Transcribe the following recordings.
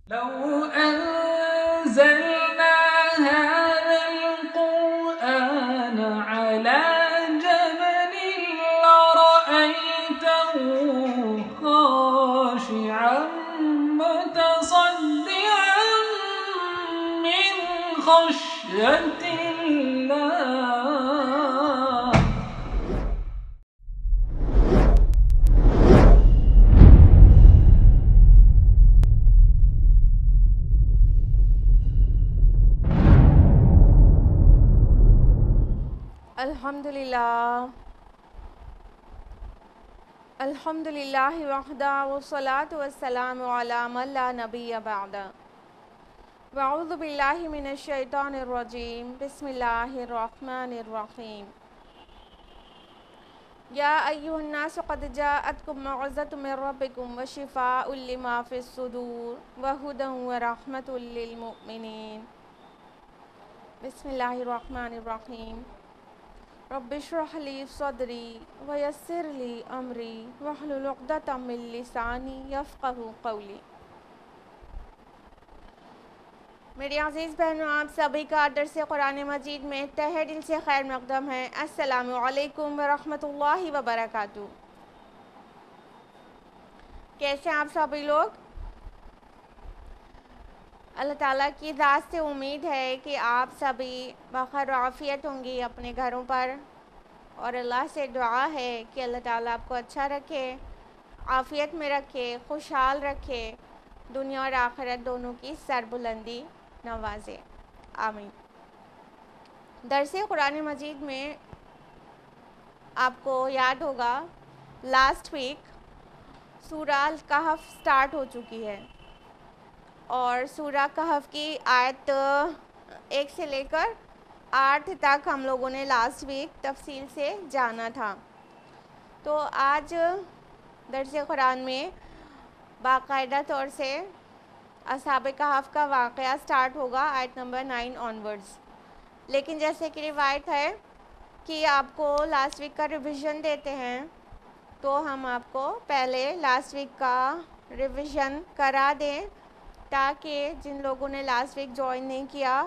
لو أنزلنا هذا القرآن على جبل لرأيته خاشعا متصدعا من خشية الله. الحمدللہ وحدہ والصلاة والسلام علی من لا نبی بعد. واعوذ باللہ من الشیطان الرجیم. بسم اللہ الرحمن الرحیم. یا ایھا الناس قد جاءتکم موعظۃ من ربکم وشفاء لما فی الصدور وہدی ورحمۃ للمؤمنین. بسم اللہ الرحمن الرحیم. رب اشرح لی صدری ویسر لی امری واحلل عقدۃ من لسانی یفقہوا قولی. میری عزیز بہنوں، آپ سبھی کا درس قرآن مجید میں تہہ دل سے خیر مقدم ہے. السلام علیکم ورحمۃ اللہ وبرکاتہ. کیسے ہیں آپ سبھی لوگ؟ اللہ تعالیٰ کی ذات سے امید ہے کہ آپ سبھی بخیر و عافیت ہوں گی اپنے گھروں پر، اور اللہ سے دعا ہے کہ اللہ تعالیٰ آپ کو اچھا رکھے، عافیت میں رکھے، خوشحال رکھے، دنیا اور آخرت دونوں کی سربلندی نوازے. آمین. درس قرآن مجید میں آپ کو یاد ہوگا لاسٹ ویک سورہ الکہف سٹارٹ ہو چکی ہے، اور سورہ کہف کی آیت 1 سے لے کر 8 تک ہم لوگوں نے لاسٹ ویک تفصیل سے جانا تھا. تو آج درس قرآن میں باقاعدہ طور سے اصحاب کہف کا واقعہ سٹارٹ ہوگا آیت نمبر 9 آنورڈز. لیکن جیسے کہ روایت ہے کہ آپ کو لاسٹ ویک کا ریویژن دیتے ہیں، تو ہم آپ کو پہلے لاسٹ ویک کا ریویژن کرا دیں تاکہ جن لوگوں نے لاسٹ ویک جوائن نہیں کیا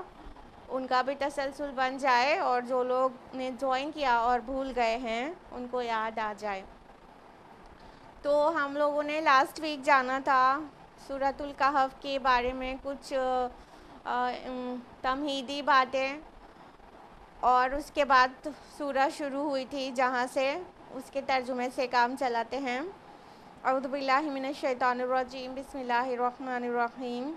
ان کا بھی تسلسل بن جائے، اور جو لوگ نے جوائن کیا اور بھول گئے ہیں ان کو یاد آ جائے. تو ہم لوگوں نے لاسٹ ویک جانا تھا سورۃ الکہف کے بارے میں کچھ تمہیدی باتیں، اور اس کے بعد سورہ شروع ہوئی تھی جہاں سے اس کے ترجمے سے کام چلاتے ہیں. اعوذ باللہ من الشیطان الرجیم. بسم اللہ الرحمن الرحیم.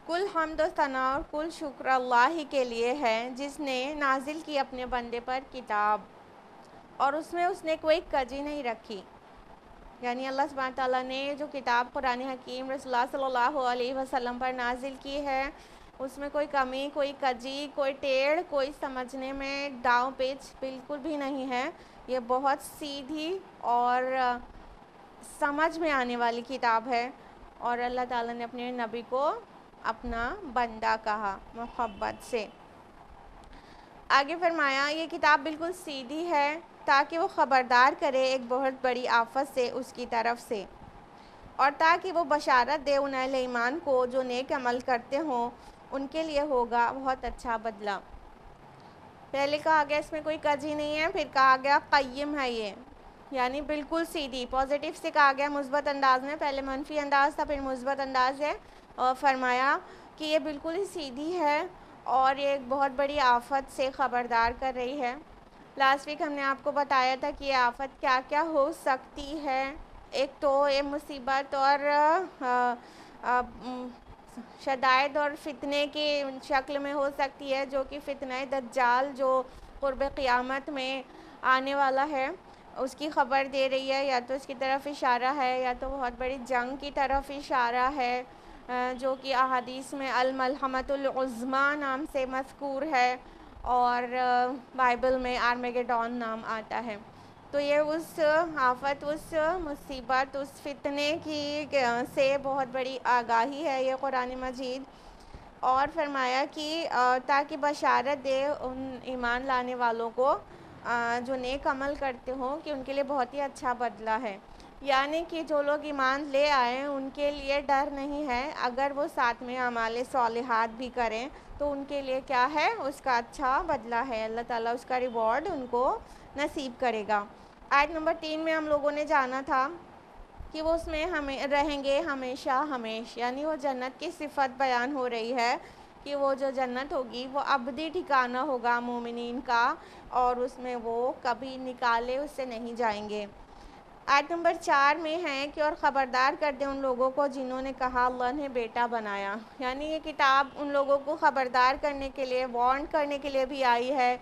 کل حمد و ثنا اور کل شکر اللہ کے لیے ہے جس نے نازل کی اپنے بندے پر کتاب، اور اس نے کوئی کجی نہیں رکھی. یعنی اللہ سبحانہ تعالیٰ نے جو کتاب قرآن حکیم رسول اللہ صلی اللہ علیہ وسلم پر نازل کی ہے اس میں کوئی کمی، کوئی کجی، کوئی ٹیڑھ، کوئی سمجھنے میں داؤں پیچ بالکل بھی نہیں ہے. یہ بہت سیدھی اور سمجھ میں آنے والی کتاب ہے، اور اللہ تعالیٰ نے اپنے نبی کو اپنا بندہ کہا محبت سے. آگے فرمایا یہ کتاب بالکل سیدھی ہے تاکہ وہ خبردار کرے ایک بہت بڑی آفت سے اس کی طرف سے، اور تاکہ وہ بشارت دے ان اہل ایمان کو جو نیک عمل کرتے ہوں ان کے لیے ہوگا بہت اچھا بدلہ. پہلے کہا گیا اس میں کوئی کجی نہیں ہے، پھر کہا گیا قیم ہے یہ، یعنی بالکل سیدھی. پازیٹیو سے کہا گیا مثبت انداز میں، پہلے منفی انداز تھا پھر مثبت انداز ہے، اور فرمایا کہ یہ بالکل ہی سیدھی ہے اور یہ ایک بہت بڑی آفت سے خبردار کر رہی ہے. لاسٹ ویک ہم نے آپ کو بتایا تھا کہ یہ آفت کیا کیا ہو سکتی ہے. ایک تو یہ مصیبت اور شدائد اور فتنے کی شکل میں ہو سکتی ہے، جو کہ فتنہ دجال جو قرب قیامت میں آنے والا ہے اس کی خبر دے رہی ہے. یا تو اس کی طرف اشارہ ہے یا تو بہت بڑی جنگ کی طرف اشارہ ہے، جو کہ احادیث میں الملحمۃ العظمیٰ نام سے مذکور ہے، اور بائبل میں آرمیگیڈون نام آتا ہے. تو یہ اس آفت، اس مصیبت، اس فتنے کی سے بہت بڑی آگاہی ہے یہ قرآن مجید. اور فرمایا کہ تاکہ بشارت دے ان ایمان لانے والوں کو جو نیک عمل کرتے ہوں کہ ان کے لیے بہت ہی اچھا بدلہ ہے. یعنی کہ جو لوگ ایمان لے آئے ان کے لیے ڈر نہیں ہے، اگر وہ ساتھ میں اعمال صالحات بھی کریں تو ان کے لیے کیا ہے، اس کا اچھا بدلہ ہے، اللہ تعالیٰ اس کا ریوارڈ ان کو نصیب کرے گا۔ آیت نمبر 3 میں ہم لوگوں نے جانا تھا کہ وہ اس میں ہمیں رہیں گے ہمیشہ ہمیشہ، یعنی وہ جنت کی صفت بیان ہو رہی ہے کہ وہ جو جنت ہوگی وہ ابدی ٹھکانہ ہوگا مومنین کا، اور اس میں وہ کبھی نکالے اس سے نہیں جائیں گے۔ آیت نمبر 4 میں ہے کہ اور خبردار کر دیں ان لوگوں کو جنہوں نے کہا اللہ نے بیٹا بنایا، یعنی یہ کتاب ان لوگوں کو خبردار کرنے کے لیے، وارن کرنے کے لیے بھی آئی ہے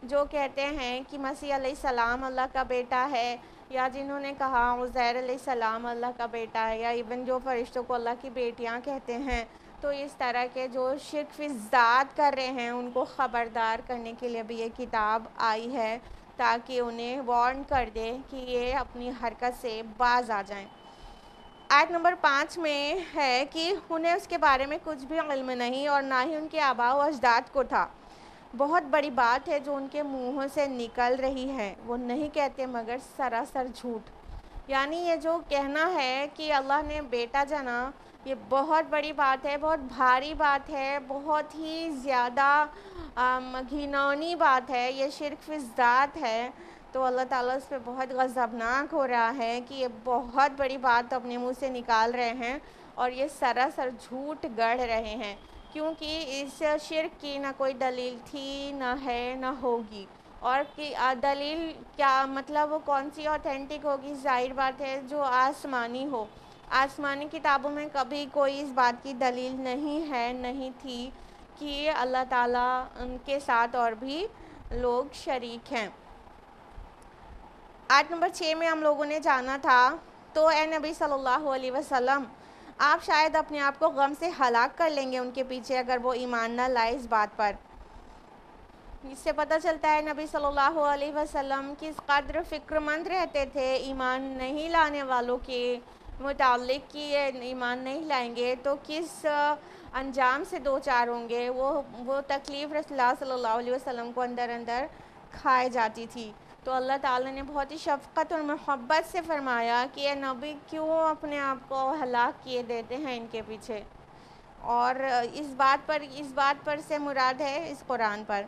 جو کہتے ہیں کہ مسیح علیہ السلام اللہ کا بیٹا ہے، یا جنہوں نے کہا عزیر علیہ السلام اللہ کا بیٹا ہے، یا ایون جو فرشتوں کو اللہ کی بیٹیاں کہتے ہیں۔ تو اس طرح کے جو شرک فی ذات کر رہے ہیں ان کو خبردار کرنے کے لیے بھی یہ کتاب آئی ہے، تاکہ انہیں وارن کر دے کہ یہ اپنی حرکت سے باز آ جائیں۔ آیت نمبر 5 میں ہے کہ انہیں اس کے بارے میں کچھ بھی علم نہیں اور نہ ہی ان کے آباء و اجداد کو تھا۔ بہت بڑی بات ہے جو ان کے منہوں سے نکل رہی ہے، وہ نہیں کہتے مگر سراسر جھوٹ۔ یعنی یہ جو کہنا ہے کہ اللہ نے بیٹا جنا، یہ بہت بڑی بات ہے، بہت بھاری بات ہے، بہت ہی زیادہ گھناؤنی بات ہے، یہ شرک فی ذات ہے۔ تو اللہ تعالیٰ اس پہ بہت غضبناک ہو رہا ہے کہ یہ بہت بڑی بات اپنے منہ سے نکال رہے ہیں اور یہ سراسر جھوٹ گڑھ رہے ہیں، کیونکہ اس شرک کی نہ کوئی دلیل تھی، نہ ہے، نہ ہوگی۔ اور کہ دلیل کیا مطلب وہ کون سی اوتھینٹک ہوگی، ظاہر بات ہے جو آسمانی ہو۔ آسمانی کتابوں میں کبھی کوئی اس بات کی دلیل نہیں ہے، نہیں تھی کہ اللہ تعالیٰ ان کے ساتھ اور بھی لوگ شریک ہیں۔ آیت نمبر 6 میں ہم لوگوں نے جانا تھا تو اے نبی صلی اللہ علیہ وسلم آپ شاید اپنے آپ کو غم سے ہلاک کر لیں گے ان کے پیچھے اگر وہ ایمان نہ لائے اس بات پر۔ اس سے پتہ چلتا ہے نبی صلی اللہ علیہ وسلم کس قدر فکر مند رہتے تھے ایمان نہیں لانے والوں کے متعلق، کہ یہ ایمان نہیں لائیں گے تو کس انجام سے دو چار ہوں گے۔ وہ تکلیف رسول اللہ صلی اللہ علیہ وسلم کو اندر اندر کھائے جاتی تھی۔ تو اللہ تعالیٰ نے بہت ہی شفقت اور محبت سے فرمایا کہ اے نبی کیوں اپنے آپ کو ہلاک کیے دیتے ہیں ان کے پیچھے، اور اس بات پر سے مراد ہے اس قرآن پر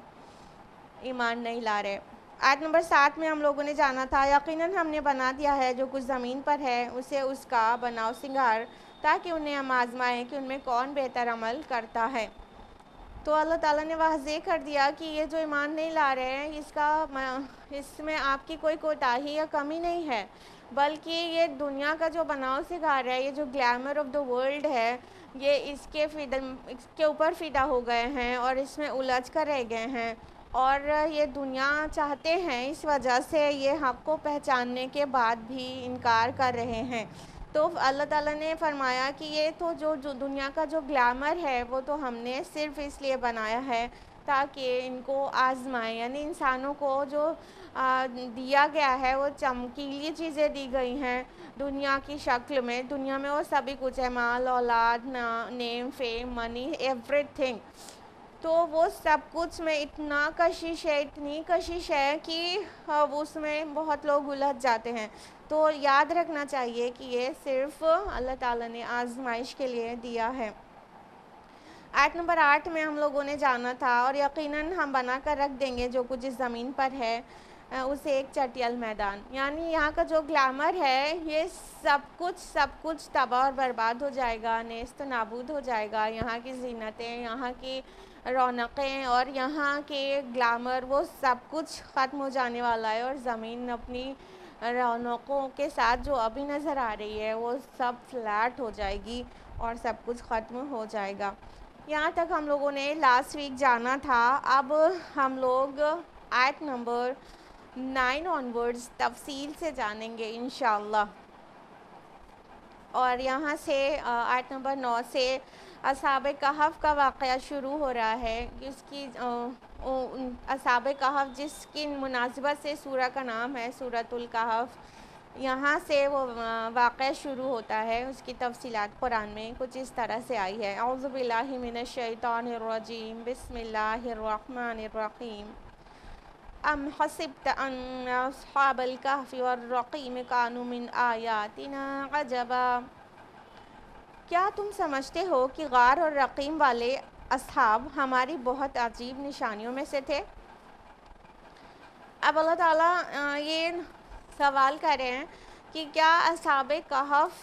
ایمان نہیں لا رہے۔ آیت نمبر 7 میں ہم لوگوں نے جانا تھا یقیناً ہم نے بنا دیا ہے جو کچھ زمین پر ہے اسے اس کا بناؤ سنگار، تاکہ انہیں ہم آزمائیں کہ ان میں کون بہتر عمل کرتا ہے۔ تو اللہ تعالیٰ نے واضح کر دیا کہ یہ جو ایمان نہیں لا رہے ہیں اس میں آپ کی کوئی کوتاہی یا کمی نہیں ہے، بلکہ یہ دنیا کا جو بناؤ سنگار ہے، یہ جو گلیمر آف دا ورلڈ ہے، یہ اس کے اوپر فدا ہو گئے ہیں اور اس میں الجھ کر رہ گئے ہیں، اور یہ دنیا چاہتے ہیں، اس وجہ سے یہ حق کو پہچاننے کے بعد بھی انکار کر رہے ہیں۔ تو اللہ تعالیٰ نے فرمایا کہ یہ تو جو دنیا کا جو گلیمر ہے وہ تو ہم نے صرف اس لیے بنایا ہے تاکہ ان کو آزمائیں، یعنی انسانوں کو جو دیا گیا ہے وہ چمکیلی چیزیں دی گئی ہیں دنیا کی شکل میں۔ دنیا میں وہ سبھی کچھ ہے، مال، اولاد، نیم، فیم، منی، ایوری تھنگ۔ تو وہ سب کچھ میں اتنا کشش ہے، اتنی کشش ہے کہ اس میں بہت لوگ الجھ جاتے ہیں۔ تو یاد رکھنا چاہیے کہ یہ صرف اللہ تعالیٰ نے آزمائش کے لیے دیا ہے۔ آیت نمبر 8 میں ہم لوگوں نے جانا تھا اور یقیناً ہم بنا کر رکھ دیں گے جو کچھ اس زمین پر ہے اسے ایک چٹیل میدان، یعنی یہاں کا جو گلیمر ہے یہ سب کچھ تباہ اور برباد ہو جائے گا، نیست و نابود ہو جائے گا۔ یہاں کی زینتیں، یہاں کی رونقیں اور یہاں کے گلیمر وہ سب کچھ ختم ہو جانے والا ہے، اور زمین اپنی رونقوں کے ساتھ جو ابھی نظر آ رہی ہے وہ سب فلیٹ ہو جائے گی اور سب کچھ ختم ہو جائے گا۔ یہاں تک ہم لوگوں نے لاسٹ ویک جانا تھا۔ اب ہم لوگ آیت نمبر 9 آنورڈز تفصیل سے جانیں گے انشاءاللہ، اور یہاں سے آیت نمبر 9 سے اصحاب کہف کا واقعہ شروع ہو رہا ہے۔ اس کی اصحاب کہف جس کی مناسبت سے سورہ کا نام ہے سورۃ الکہف، یہاں سے وہ واقعہ شروع ہوتا ہے۔ اس کی تفصیلات قرآن میں کچھ اس طرح سے آئی ہے۔ اعوذ باللہ من الشیطان الرجیم، بسم اللہ الرحمن الرحیم۔ ام حسبت ان اصحاب الکہف والرقیم کانوا من آیاتنا عجبا، کیا تم سمجھتے ہو کہ غار اور رقیم والے اصحاب ہماری بہت عجیب نشانیوں میں سے تھے؟ اب اللہ تعالیٰ یہ سوال کر رہے ہیں کہ کیا اصحاب کہف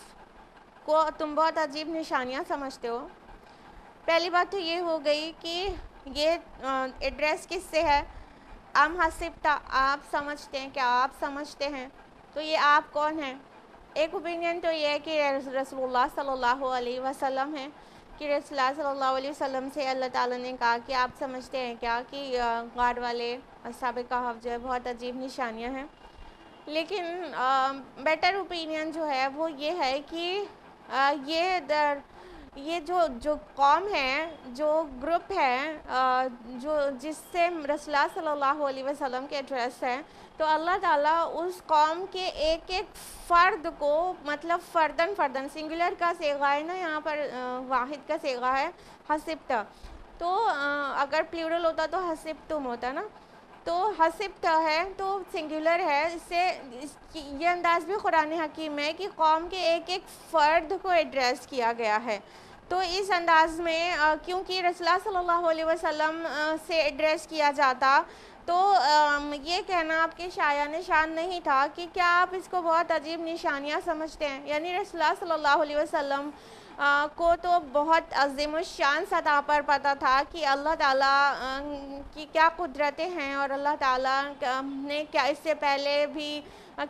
کو تم بہت عجیب نشانیاں سمجھتے ہو؟ پہلی بات تو یہ ہو گئی کہ یہ ایڈریس کس سے ہے؟ ام حسبتا، آپ سمجھتے ہیں، کیا آپ سمجھتے ہیں؟ تو یہ آپ کون ہیں؟ ایک اوپینین تو یہ ہے کہ رسول اللہ صلی اللہ علیہ وسلم ہے، کہ رسول اللہ صلی اللہ علیہ وسلم سے اللہ تعالیٰ نے کہا کہ آپ سمجھتے ہیں کیا کہ غار والے اصحاب کہف جو ہے بہت عجیب نشانیاں ہیں. لیکن بیٹر اوپینین جو ہے وہ یہ ہے کہ یہ جو قوم ہے، جو گروپ ہے، جس سے رسول اللہ صلی اللہ علیہ وسلم کے ایڈریس ہے، تو اللہ تعالیٰ اس قوم کے ایک ایک فرد کو، مطلب فردن سنگولر کا صیغہ ہے نا، یہاں پر واحد کا صیغہ ہے حسبتا، تو اگر پلیورل ہوتا تو حسبتم ہوتا نا، تو حسبتا ہے تو سنگولر ہے. اس سے یہ انداز بھی قرآن حکیم ہے کہ قوم کے ایک ایک فرد کو ایڈریس کیا گیا ہے. تو اس انداز میں کیونکہ رسول اللہ صلی اللہ علیہ وسلم سے ایڈریس کیا جاتا، تو یہ کہنا آپ کے شایان شان نہیں تھا کہ کیا آپ اس کو بہت عجیب نشانیاں سمجھتے ہیں. یعنی رسول اللہ صلی اللہ علیہ وسلم کو تو بہت عظیم الشان سطح پر پتہ تھا کہ اللہ تعالیٰ کی کیا قدرتیں ہیں، اور اللہ تعالیٰ نے کیا اس سے پہلے بھی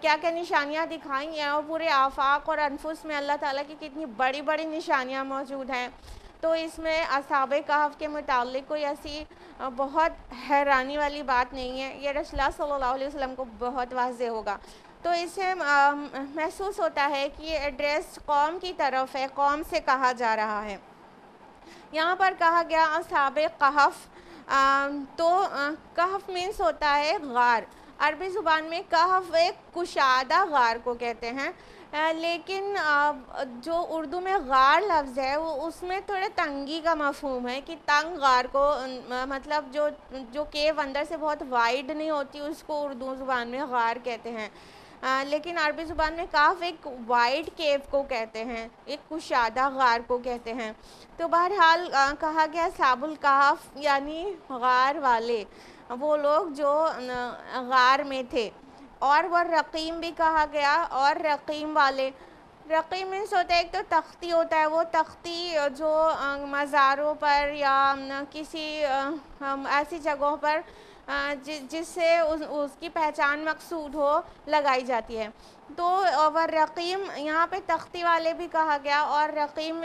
کیا کیا نشانیاں دکھائی ہیں، اور پورے آفاق اور انفس میں اللہ تعالیٰ کی کتنی بڑی بڑی نشانیاں موجود ہیں. تو اس میں اصحاب کہف کے متعلق کوئی ایسی بہت حیرانی والی بات نہیں ہے، یہ رسول اللہ صلی اللہ علیہ وسلم کو بہت واضح ہوگا. تو اس سے محسوس ہوتا ہے کہ یہ ایڈریس قوم کی طرف ہے، قوم سے کہا جا رہا ہے. یہاں پر کہا گیا اصحاب کہف، تو کہف مینس ہوتا ہے غار. عربی زبان میں کہف ایک کشادہ غار کو کہتے ہیں، لیکن جو اردو میں غار لفظ ہے وہ اس میں تھوڑے تنگی کا مفہوم ہے، کہ تنگ غار کو، مطلب جو کیو اندر سے بہت وائڈ نہیں ہوتی اس کو اردو زبان میں غار کہتے ہیں. لیکن عربی زبان میں کہف ایک وائڈ کیو کو کہتے ہیں، ایک کشادہ غار کو کہتے ہیں. تو بہرحال کہا گیا اصحاب الکہف یعنی غار والے، وہ لوگ جو غار میں تھے. اور وہ رقیم بھی کہا گیا، اور رقیم والے. رقیم مینس ہوتا ہے ایک تو تختی ہوتا ہے، وہ تختی جو مزاروں پر یا کسی ایسی جگہوں پر جس سے اس کی پہچان مقصود ہو لگائی جاتی ہے. تو اور رقیم یہاں پہ تختی والے بھی کہا گیا، اور رقیم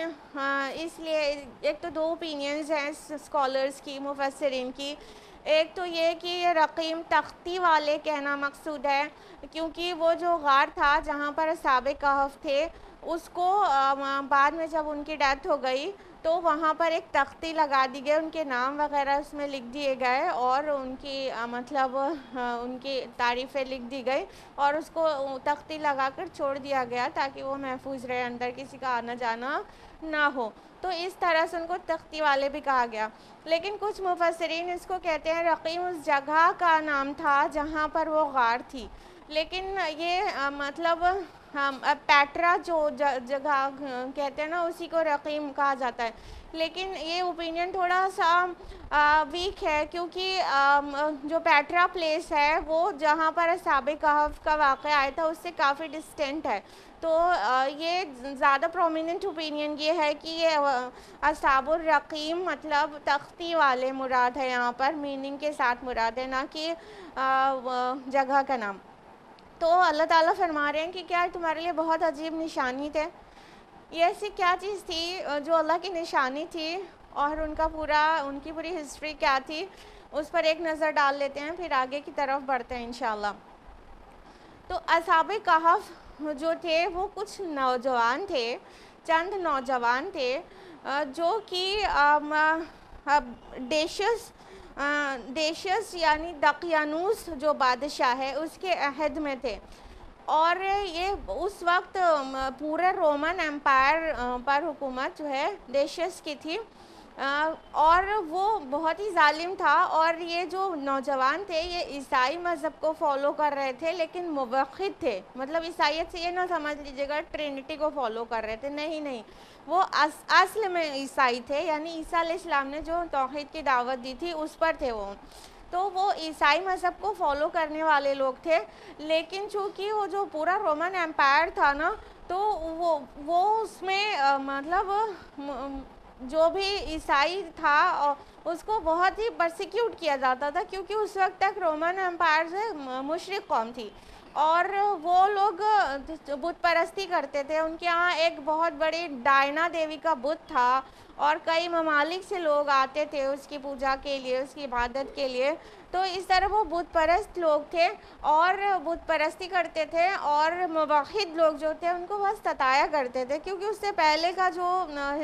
اس لیے ایک تو دو اوپینینز ہیں اسکالرز کی، مفسرین کی. ایک تو یہ کہ یہ رقیم تختی والے کہنا مقصود ہے، کیونکہ وہ جو غار تھا جہاں پر اصحاب کہف تھے، اس کو بعد میں جب ان کی ڈیتھ ہو گئی تو وہاں پر ایک تختی لگا دی گئی، ان کے نام وغیرہ اس میں لکھ دیے گئے، اور ان کی مطلب ان کی تعریفیں لکھ دی گئی، اور اس کو تختی لگا کر چھوڑ دیا گیا تاکہ وہ محفوظ رہے، اندر کسی کا آنا جانا نہ ہو. تو اس طرح سے ان کو تختی والے بھی کہا گیا. لیکن کچھ مفسرین اس کو کہتے ہیں رقیم اس جگہ کا نام تھا جہاں پر وہ غار تھی. لیکن یہ مطلب پیٹرا جو جگہ کہتے ہیں نا اسی کو رقیم کہا جاتا ہے. لیکن یہ اوپینین تھوڑا سا ویک ہے، کیونکہ جو پیٹرا پلیس ہے وہ جہاں پر اصحاب کہف کا واقعہ آیا تھا اس سے کافی ڈسٹینٹ ہے. تو یہ زیادہ پرومیننٹ اوپینین یہ ہے کہ یہ اصحاب الرقیم مطلب تختی والے مراد ہے، یہاں پر میننگ کے ساتھ مراد ہے، نہ کہ جگہ کا نام. تو اللہ تعالیٰ فرما رہے ہیں کہ کیا تمہارے لیے بہت عجیب نشانی تھے. یہ ایسی کیا چیز تھی جو اللہ کی نشانی تھی، اور ان کی پوری ہسٹری کیا تھی، اس پر ایک نظر ڈال لیتے ہیں، پھر آگے کی طرف بڑھتے ہیں انشاءاللہ. تو اصحاب کہف جو تھے وہ کچھ نوجوان تھے، چند نوجوان تھے جو کہ ڈیشس یعنی دقیانوس جو بادشاہ ہے اس کے عہد میں تھے. اور یہ اس وقت پورے رومن امپائر پر حکومت جو ہے ڈیشس کی تھی. اور وہ بہت ہی ظالم تھا، اور یہ جو نوجوان تھے یہ عیسائی مذہب کو فالو کر رہے تھے لیکن موحد تھے، مطلب عیسائیت سے یہ نہ سمجھ لیجیے گا ٹرینٹی کو فالو کر رہے تھے، نہیں، وہ اصل میں عیسائی تھے، یعنی عیسیٰ علیہ السلام نے جو توحید کی دعوت دی تھی اس پر تھے وہ، تو وہ عیسائی مذہب کو فالو کرنے والے لوگ تھے، لیکن چونکہ وہ جو پورا رومن امپائر تھا نا، تو وہ اس میں مطلب جو بھی عیسائی تھا اس کو بہت ہی پرسیکیوٹ کیا جاتا تھا، کیونکہ اس وقت تک رومن امپائر سے مشرک قوم تھی، اور وہ لوگ بت پرستی کرتے تھے، ان کے ہاں ایک بہت بڑی ڈائنا دیوی کا بت تھا، اور کئی ممالک سے لوگ آتے تھے اس کی پوجا کے لیے، اس کی عبادت کے لیے، تو اس طرح وہ بت پرست لوگ تھے اور بت پرستی کرتے تھے، اور موحد لوگ جو تھے ان کو بس ستایا کرتے تھے، کیونکہ اس سے پہلے کا جو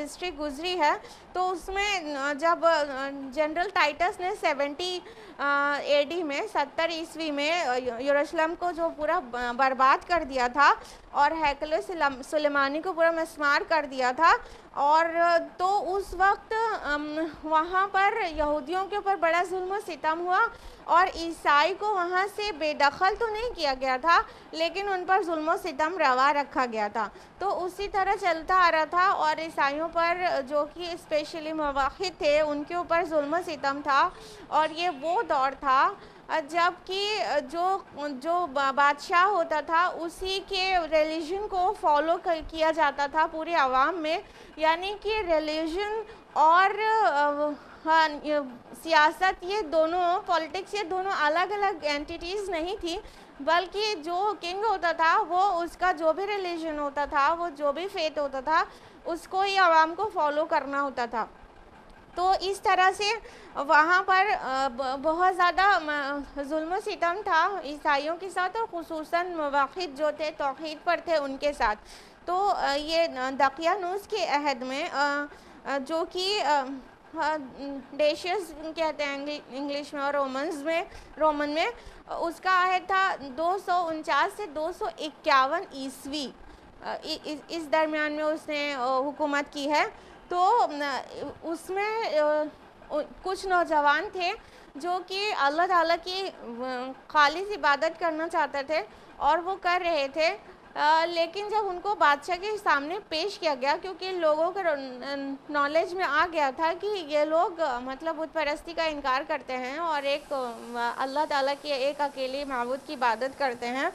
ہسٹری گزری ہے تو اس میں جب جنرل ٹائٹس نے 70 AD میں 70 عیسوی میں یروشلم کو جو پورا برباد کر دیا تھا اور ہیکل سلیمانی کو پورا مسمار کر دیا تھا، اور تو اس وقت وہاں پر یہودیوں کے اوپر بڑا ظلم و ستم ہوا، اور عیسائی کو وہاں سے بے دخل تو نہیں کیا گیا تھا لیکن ان پر ظلم و ستم روا رکھا گیا تھا، تو اسی طرح چلتا آ رہا تھا، اور عیسائیوں پر جو کہ اسپیشلی موحد تھے ان کے اوپر ظلم و ستم تھا، اور یہ وہ دور تھا جب کہ جو بادشاہ ہوتا تھا اسی کے ریلیجن کو فالو کیا جاتا تھا پورے عوام میں، یعنی کہ ریلیجن اور سیاست یہ دونوں پولیٹکس یہ دونوں الگ الگ اینٹیٹیز نہیں تھی، بلکہ جو کنگ ہوتا تھا وہ اس کا جو بھی ریلیجن ہوتا تھا، وہ جو بھی فیتھ ہوتا تھا اس کو ہی عوام کو فالو کرنا ہوتا تھا، تو اس طرح سے وہاں پر بہت زیادہ ظلم و ستم تھا عیسائیوں کے ساتھ، اور خصوصاً موحد جو تھے توحید پر تھے ان کے ساتھ، تو یہ دقیانوس کے عہد میں جو کہ ڈیشیس کہتے ہیں انگلش میں اور رومن میں اس کا عہد تھا 249 سے 251 عیسوی، اس درمیان میں اس نے حکومت کی ہے، تو اس میں کچھ نوجوان تھے جو کہ اللہ تعالیٰ کی خالص عبادت کرنا چاہتے تھے اور وہ کر رہے تھے، لیکن جب ان کو بادشاہ کے سامنے پیش کیا گیا، کیونکہ لوگوں کے نالج میں آ گیا تھا کہ یہ لوگ مطلب بت پرستی کا انکار کرتے ہیں اور ایک اللہ تعالیٰ کے ایک اکیلے معبود کی عبادت کرتے ہیں،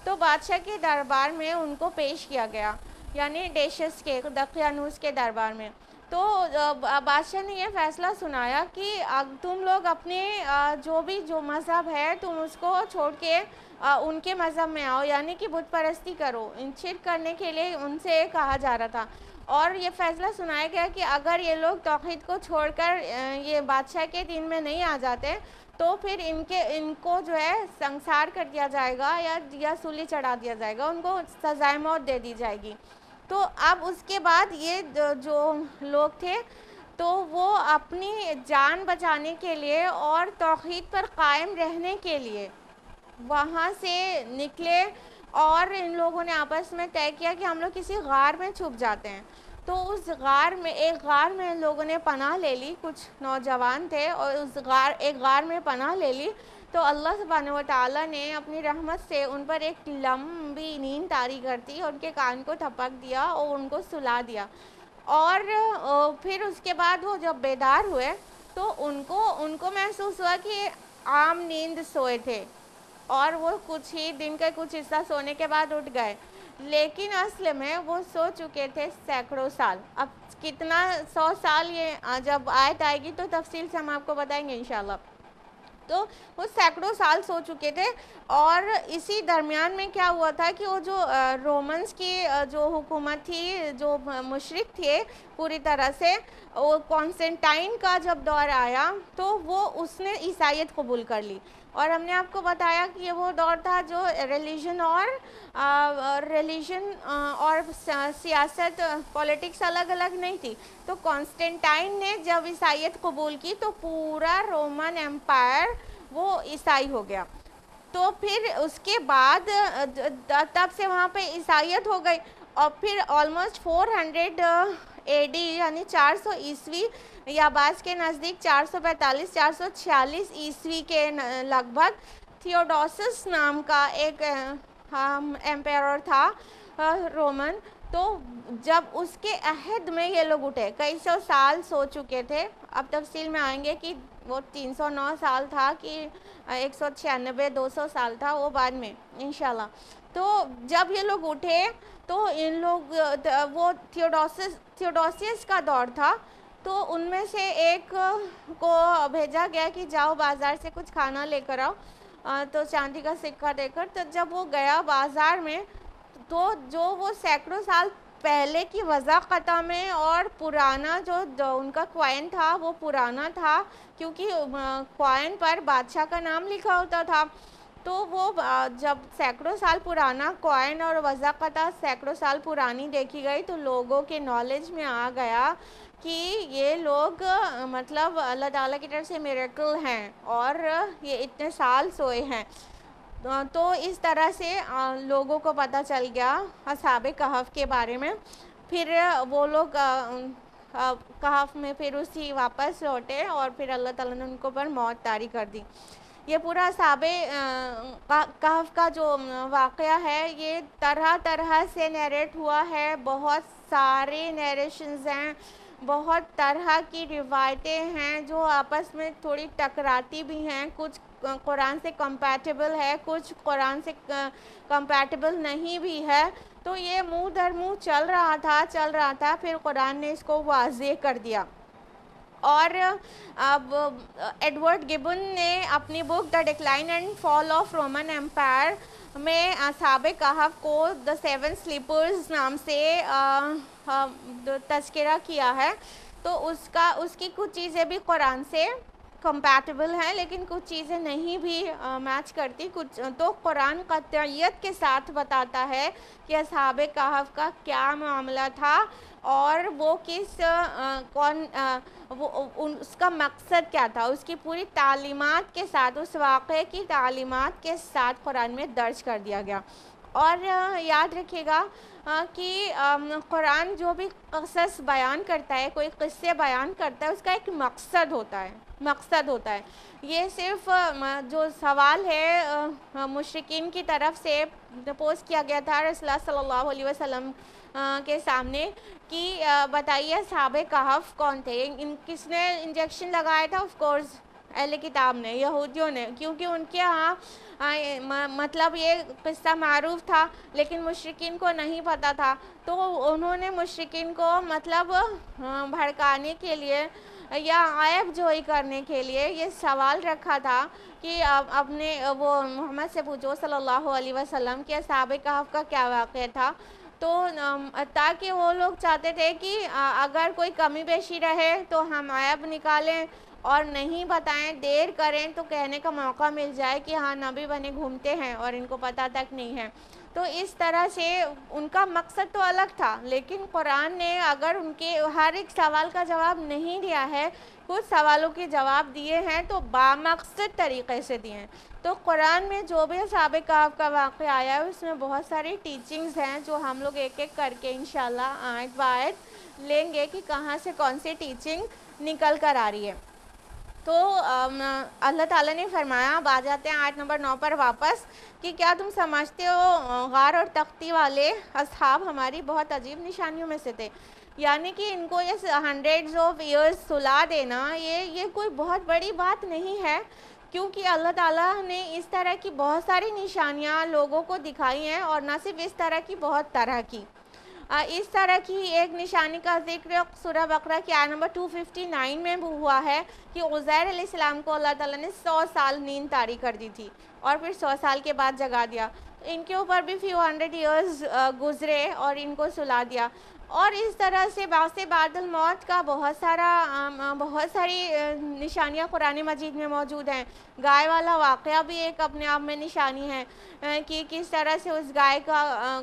تو بادشاہ کے دربار میں ان کو پیش کیا گیا، یعنی ڈیشس کے دقیانوس کے دربار میں، تو بادشاہ نے یہ فیصلہ سنایا کہ تم لوگ اپنے جو مذہب ہے تم اس کو چھوڑ کے ان کے مذہب میں آؤ، یعنی کہ بت پرستی کرو، شرک کرنے کے لیے ان سے کہا جا رہا تھا، اور یہ فیصلہ سنایا گیا کہ اگر یہ لوگ توحید کو چھوڑ کر یہ بادشاہ کے دین میں نہیں آ جاتے تو پھر ان کو جو ہے سنسار کر دیا جائے گا یا سولی چڑھا دیا جائے گا، ان کو سزائے موت دے دی جائے گی، تو اب اس کے بعد یہ جو لوگ تھے تو وہ اپنی جان بچانے کے لیے اور توحید پر قائم رہنے کے لیے وہاں سے نکلے، اور ان لوگوں نے آپس میں طے کیا کہ ہم لوگ کسی غار میں چھپ جاتے ہیں، تو اس ایک غار میں ان لوگوں نے پناہ لے لی، کچھ نوجوان تھے اور ایک غار میں پناہ لے لی، تو اللہ سبحانہ و تعالیٰ نے اپنی رحمت سے ان پر ایک لمبی نیند طاری کر دی، ان کے کان کو تھپک دیا اور ان کو سلا دیا، اور پھر اس کے بعد وہ جب بیدار ہوئے تو ان کو محسوس ہوا کہ عام نیند سوئے تھے، اور وہ کچھ ہی دن کا کچھ حصہ سونے کے بعد اٹھ گئے، لیکن اصل میں وہ سو چکے تھے سینکڑوں سال، اب کتنا 100 سال یہ جب آیت آئے گی تو تفصیل سے ہم آپ کو بتائیں گے انشاءاللہ، تو وہ سینکڑوں سال سو چکے تھے، اور اسی درمیان میں کیا ہوا تھا کہ وہ جو رومنز کی جو حکومت تھی، جو مشرک تھے پوری طرح سے، وہ کانسٹنٹائن کا جب دور آیا تو وہ اس نے عیسائیت قبول کر لی، اور ہم نے آپ کو بتایا کہ یہ وہ دور تھا جو ریلیجن اور سیاست پولیٹکس الگ الگ نہیں تھی، تو کانسٹنٹائن نے جب عیسائیت قبول کی تو پورا رومن امپائر وہ عیسائی ہو گیا، تو پھر اس کے بعد تب سے وہاں پہ عیسائیت ہو گئی، اور پھر آلموسٹ 400 AD یعنی 400 عیسوی یا بعض کے نزدیک 445 446 عیسوی کے لگ بھگ تھیوڈوسس نام کا ایک ایمپیرر تھا رومن. تو جب اس کے عہد میں یہ لوگ اٹھے، کئی سو سال سو چکے تھے، اب تفصیل میں آئیں گے کہ وہ 309 سال تھا کہ 196 200 سال تھا، وہ بعد میں انشاءاللہ. تو جب یہ لوگ اٹھے تو ان لوگ وہ تھیوڈوسیس کا دور تھا، تو ان میں سے ایک کو بھیجا گیا کہ جاؤ بازار سے کچھ کھانا لے کر آؤ، تو چاندی کا سکہ دے کر. تو جب وہ گیا بازار میں تو جو وہ سینکڑوں سال پہلے کی وضاحت میں اور پرانا جو ان کا کوائن تھا وہ پرانا تھا، کیونکہ کوائن پر بادشاہ کا نام لکھا ہوتا تھا. تو وہ جب سینکڑوں سال پرانا کوائن اور وضاحت سینکڑوں سال پرانی دیکھی گئی تو لوگوں کے نالج میں آ گیا کہ یہ لوگ مطلب اللہ تعالیٰ کی طرف سے میریکل ہیں اور یہ اتنے سال سوئے ہیں. تو اس طرح سے لوگوں کو پتہ چل گیا اصحاب کہف کے بارے میں. پھر وہ لوگ کہف میں پھر اسی واپس لوٹے اور پھر اللہ تعالیٰ نے ان کو پر موت طاری کر دی. یہ پورا اصحاب کہف کا جو واقعہ ہے یہ طرح طرح سے نیریٹ ہوا ہے، بہت سارے نیریشنز ہیں، بہت طرح کی روایتیں ہیں جو آپس میں تھوڑی ٹکراتی بھی ہیں، کچھ قرآن سے کمپیٹیبل ہے، کچھ قرآن سے کمپیٹیبل نہیں بھی ہے. تو یہ منہ در منہ چل رہا تھا پھر قرآن نے اس کو واضح کر دیا. اور اب ایڈورڈ گبن نے اپنی book the decline and fall of Roman empire میں اصحاب کہف کو دا سیون سلیپرز نام سے تذکرہ کیا ہے. تو اس کی کچھ چیزیں بھی قرآن سے کمپیٹیبل ہیں لیکن کچھ چیزیں نہیں بھی میچ کرتی. کچھ تو قرآن قطعیت کے ساتھ بتاتا ہے کہ اصحاب کہف کا کیا معاملہ تھا اور وہ اس کا مقصد کیا تھا، اس کی پوری تعلیمات کے ساتھ، اس واقعے کی تعلیمات کے ساتھ قرآن میں درج کر دیا گیا. اور یاد رکھیے گا کہ قرآن جو بھی قصص بیان کرتا ہے، کوئی قصے بیان کرتا ہے، اس کا ایک مقصد ہوتا ہے. یہ صرف جو سوال ہے مشرکین کی طرف سے پوز کیا گیا تھا رسول اللہ صلی اللہ علیہ وسلم کے سامنے کہ بتائیے اصحاب کہف کون تھے، کس نے انجیکشن لگایا تھا؟ آف کورس اہل کتاب نے، یہودیوں نے، کیونکہ ان کے ہاں مطلب یہ قصہ معروف تھا لیکن مشرکین کو نہیں پتہ تھا. تو انہوں نے مشرکین کو مطلب بھڑکانے کے لیے یا عیب جوئی کرنے کے لیے یہ سوال رکھا تھا کہ اپنے وہ محمد سے پوچھو صلی اللہ علیہ وسلم کہ اصحاب کہف کا کیا واقعہ تھا. تو تاکہ وہ لوگ چاہتے تھے کہ اگر کوئی کمی بیشی رہے تو ہم عیب نکالیں اور نہیں بتائیں، دیر کریں تو کہنے کا موقع مل جائے کہ ہاں نبی بنے گھومتے ہیں اور ان کو پتہ تک نہیں ہے. تو اس طرح سے ان کا مقصد تو الگ تھا لیکن قرآن نے اگر ان کے ہر ایک سوال کا جواب نہیں دیا ہے، کچھ سوالوں کے جواب دیے ہیں تو بامقصد طریقے سے دیے ہیں. تو قرآن میں جو بھی اصحاب کہف کا واقعہ آیا ہے اس میں بہت ساری ٹیچنگز ہیں جو ہم لوگ ایک ایک کر کے انشاءاللہ آیت بآیت لیں گے کہ کہاں سے کون سی ٹیچنگ نکل کر آ رہی ہے. تو اللہ تعالیٰ نے فرمایا، اب آ جاتے ہیں آیت نمبر 9 پر واپس، کہ کیا تم سمجھتے ہو غار اور تختی والے اصحاب ہماری بہت عجیب نشانیوں میں سے تھے. یعنی کہ ان کو یہ ہنڈریڈز آف ایئرز سلا دینا یہ کوئی بہت بڑی بات نہیں ہے، کیونکہ اللہ تعالیٰ نے اس طرح کی بہت ساری نشانیاں لوگوں کو دکھائی ہیں اور نہ صرف اس طرح کی، بہت طرح کی. اس طرح کی ایک نشانی کا ذکر سورہ بقرہ کی آیت نمبر 259 میں بھی ہوا ہے کہ عزیر علیہ السلام کو اللہ تعالیٰ نے 100 سال نیند طاری کر دی تھی اور پھر 100 سال کے بعد جگا دیا. ان کے اوپر بھی فیو ہنڈریڈ ایئرز گزرے اور ان کو سلا دیا. اور اس طرح سے بعث بعد الموت کا بہت ساری نشانیاں قرآن مجید میں موجود ہیں. گائے والا واقعہ بھی ایک اپنے آپ میں نشانی ہے کہ کس طرح سے اس گائے کا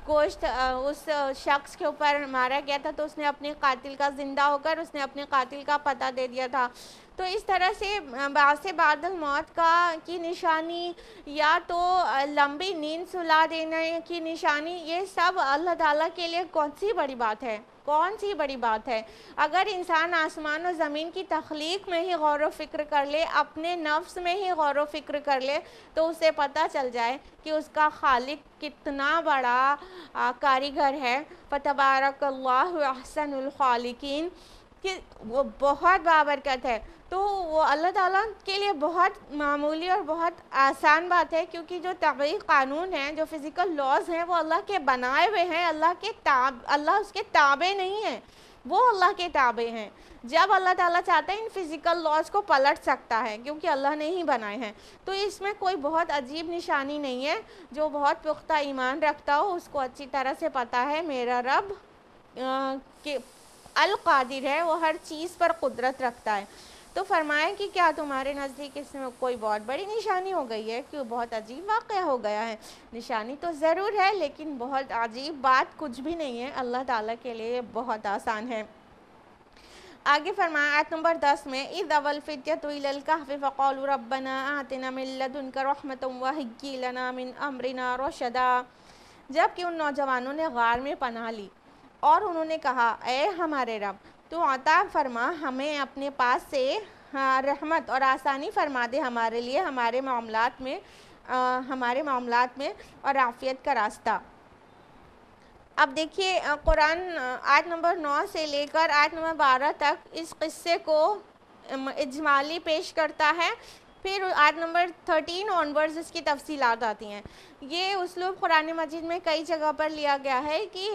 گوشت اس شخص کے اوپر مارا گیا تھا تو اس نے اپنے قاتل کا زندہ ہو کر اس نے اپنے قاتل کا پتہ دے دیا تھا. تو اس طرح سے بعث بعد الموت کی نشانی یا تو لمبی نیند سلا دینے کی نشانی، یہ سب اللہ تعالیٰ کے لیے سی بڑی بات ہے، کون سی بڑی بات ہے؟ اگر انسان آسمان و زمین کی تخلیق میں ہی غور و فکر کر لے، اپنے نفس میں ہی غور و فکر کر لے، تو اسے پتہ چل جائے کہ اس کا خالق کتنا بڑا کاریگر ہے۔ فتبارک اللہ احسن الخالقین، کہ وہ بہت بابرکت ہے۔ تو وہ اللہ تعالیٰ کے لیے بہت معمولی اور بہت آسان بات ہے، کیونکہ جو طبعی قانون ہیں، جو فزیکل لاز ہیں، وہ اللہ کے بنائے ہوئے ہیں۔ اللہ اس کے تابع نہیں ہے، وہ اللہ کے تابع ہیں۔ جب اللہ تعالیٰ چاہتا ہے ان فزیکل لاز کو پلٹ سکتا ہے، کیونکہ اللہ نے ہی بنائے ہیں۔ تو اس میں کوئی بہت عجیب نشانی نہیں ہے۔ جو بہت پختہ ایمان رکھتا ہو، اس کو اچھی طرح سے پتہ ہے میرا رب کہ القادر ہے، وہ ہر چیز پر قدرت رکھتا ہے۔ تو فرمایا کہ کیا تمہارے نزدیک اس میں کوئی بہت بڑی نشانی ہو گئی ہے، کہ بہت عجیب واقعہ ہو گیا ہے؟ نشانی تو ضرور ہے، لیکن بہت عجیب بات کچھ بھی نہیں ہے، اللہ تعالیٰ کے لیے بہت آسان ہے۔ آگے فرمایا آیت نمبر 10 میں، اِذْ أَوَى الْفِتْيَةُ إِلَى الْكَهْفِ فَقَالُوا رَبَّنَا آتِنَا مِن لَّدُنكَ رَحْمَةً وَهَيِّئْ لَنَا مِنْ أَمْرِنَا رَشَدًا۔ جب کہ ان نوجوانوں نے غار میں پناہ لی اور انہوں نے کہا، اے ہمارے رب، تو عطا فرما ہمیں اپنے پاس سے رحمت اور آسانی فرما دے ہمارے لیے ہمارے معاملات میں اور عافیت کا راستہ۔ اب دیکھیے قرآن آیت نمبر 9 سے لے کر آیت نمبر 12 تک اس قصے کو اجمالی پیش کرتا ہے، پھر آیت نمبر 13 آنورڈز اس کی تفصیلات آتی ہیں۔ یہ اسلوب قرآن مجید میں کئی جگہ پر لیا گیا ہے کہ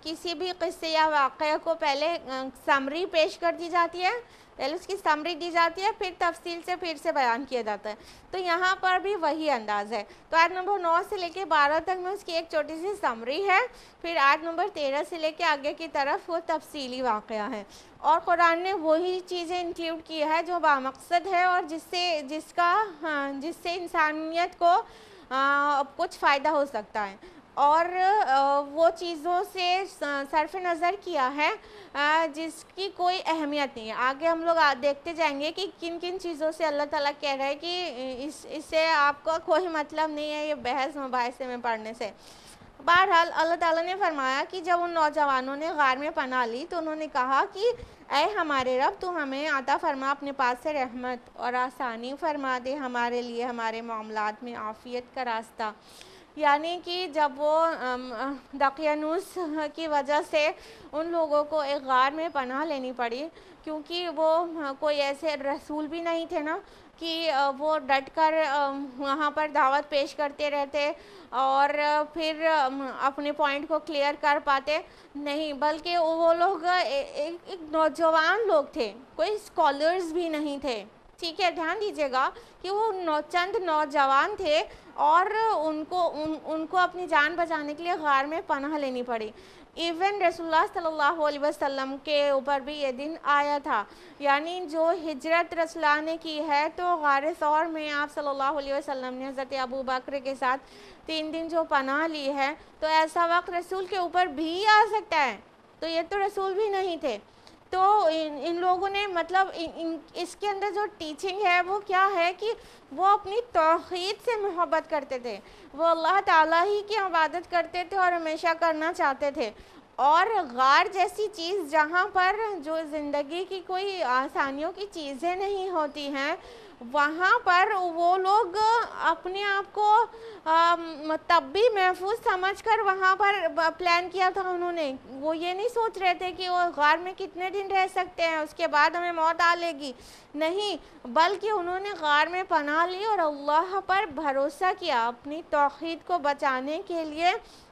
کسی بھی قصے یا واقعہ کو پہلے سمری پیش کر دی جاتی ہے، پہلے اس کی سمری دی جاتی ہے، پھر تفصیل سے پھر سے بیان کیا جاتا ہے۔ تو یہاں پر بھی وہی انداز ہے۔ تو آیت نمبر 9 سے لے کے 12 تک میں اس کی ایک چھوٹی سی سمری ہے، پھر آیت نمبر 13 سے لے کے آگے کی طرف وہ تفصیلی واقعہ ہے۔ اور قرآن نے وہی چیزیں انکلیوڈ کی ہے جو بامقصد ہے اور جس سے انسانیت کو کچھ فائدہ ہو سکتا ہے، اور وہ چیزوں سے صرف نظر کیا ہے جس کی کوئی اہمیت نہیں ہے۔ آگے ہم لوگ دیکھتے جائیں گے کہ کن کن چیزوں سے اللہ تعالیٰ کہہ رہا ہے کہ اس سے آپ کا کوئی مطلب نہیں ہے یہ بحث مباحثے میں پڑھنے سے۔ بہرحال اللہ تعالیٰ نے فرمایا کہ جب ان نوجوانوں نے غار میں پناہ لی تو انہوں نے کہا کہ اے ہمارے رب، تو ہمیں عطا فرما اپنے پاس سے رحمت اور آسانی فرما دے ہمارے لیے ہمارے معاملات میں عافیت کا راستہ۔ یعنی کہ جب وہ دقیانوس کی وجہ سے ان لوگوں کو ایک غار میں پناہ لینی پڑی، کیونکہ وہ کوئی ایسے رسول بھی نہیں تھے نا کہ وہ ڈٹ کر وہاں پر دعوت پیش کرتے رہتے اور پھر اپنے پوائنٹ کو کلیئر کر پاتے، نہیں، بلکہ وہ لوگ ایک نوجوان لوگ تھے، کوئی اسکالرز بھی نہیں تھے۔ ٹھیک ہے، دھیان دیجیے گا کہ وہ چند نوجوان تھے اور ان کو اپنی جان بچانے کے لیے غار میں پناہ لینی پڑی۔ ایون رسول اللہ صلی اللہ علیہ وسلم کے اوپر بھی یہ دن آیا تھا، یعنی جو ہجرت رسول اللہ نے کی ہے تو غار ثور میں آپ صلی اللہ علیہ وسلم نے حضرت ابو بکر کے ساتھ 3 دن جو پناہ لی ہے، تو ایسا وقت رسول کے اوپر بھی آ سکتا ہے۔ تو یہ تو رسول بھی نہیں تھے۔ تو ان لوگوں نے مطلب اس کے اندر جو ٹیچنگ ہے وہ کیا ہے کہ وہ اپنی توحید سے محبت کرتے تھے، وہ اللہ تعالیٰ ہی کی عبادت کرتے تھے اور ہمیشہ کرنا چاہتے تھے۔ اور غار جیسی چیز جہاں پر جو زندگی کی کوئی آسانیوں کی چیزیں نہیں ہوتی ہیں، وہاں پر وہ لوگ اپنے آپ کو تب بھی محفوظ سمجھ کر وہاں پر پلان کیا تھا انہوں نے۔ وہ یہ نہیں سوچ رہے تھے کہ وہ غار میں کتنے دن رہ سکتے ہیں، اس کے بعد ہمیں موت آ لے گی، نہیں، بلکہ انہوں نے غار میں پناہ لی اور اللہ پر بھروسہ کیا، اپنی توحید کو بچانے کے لیے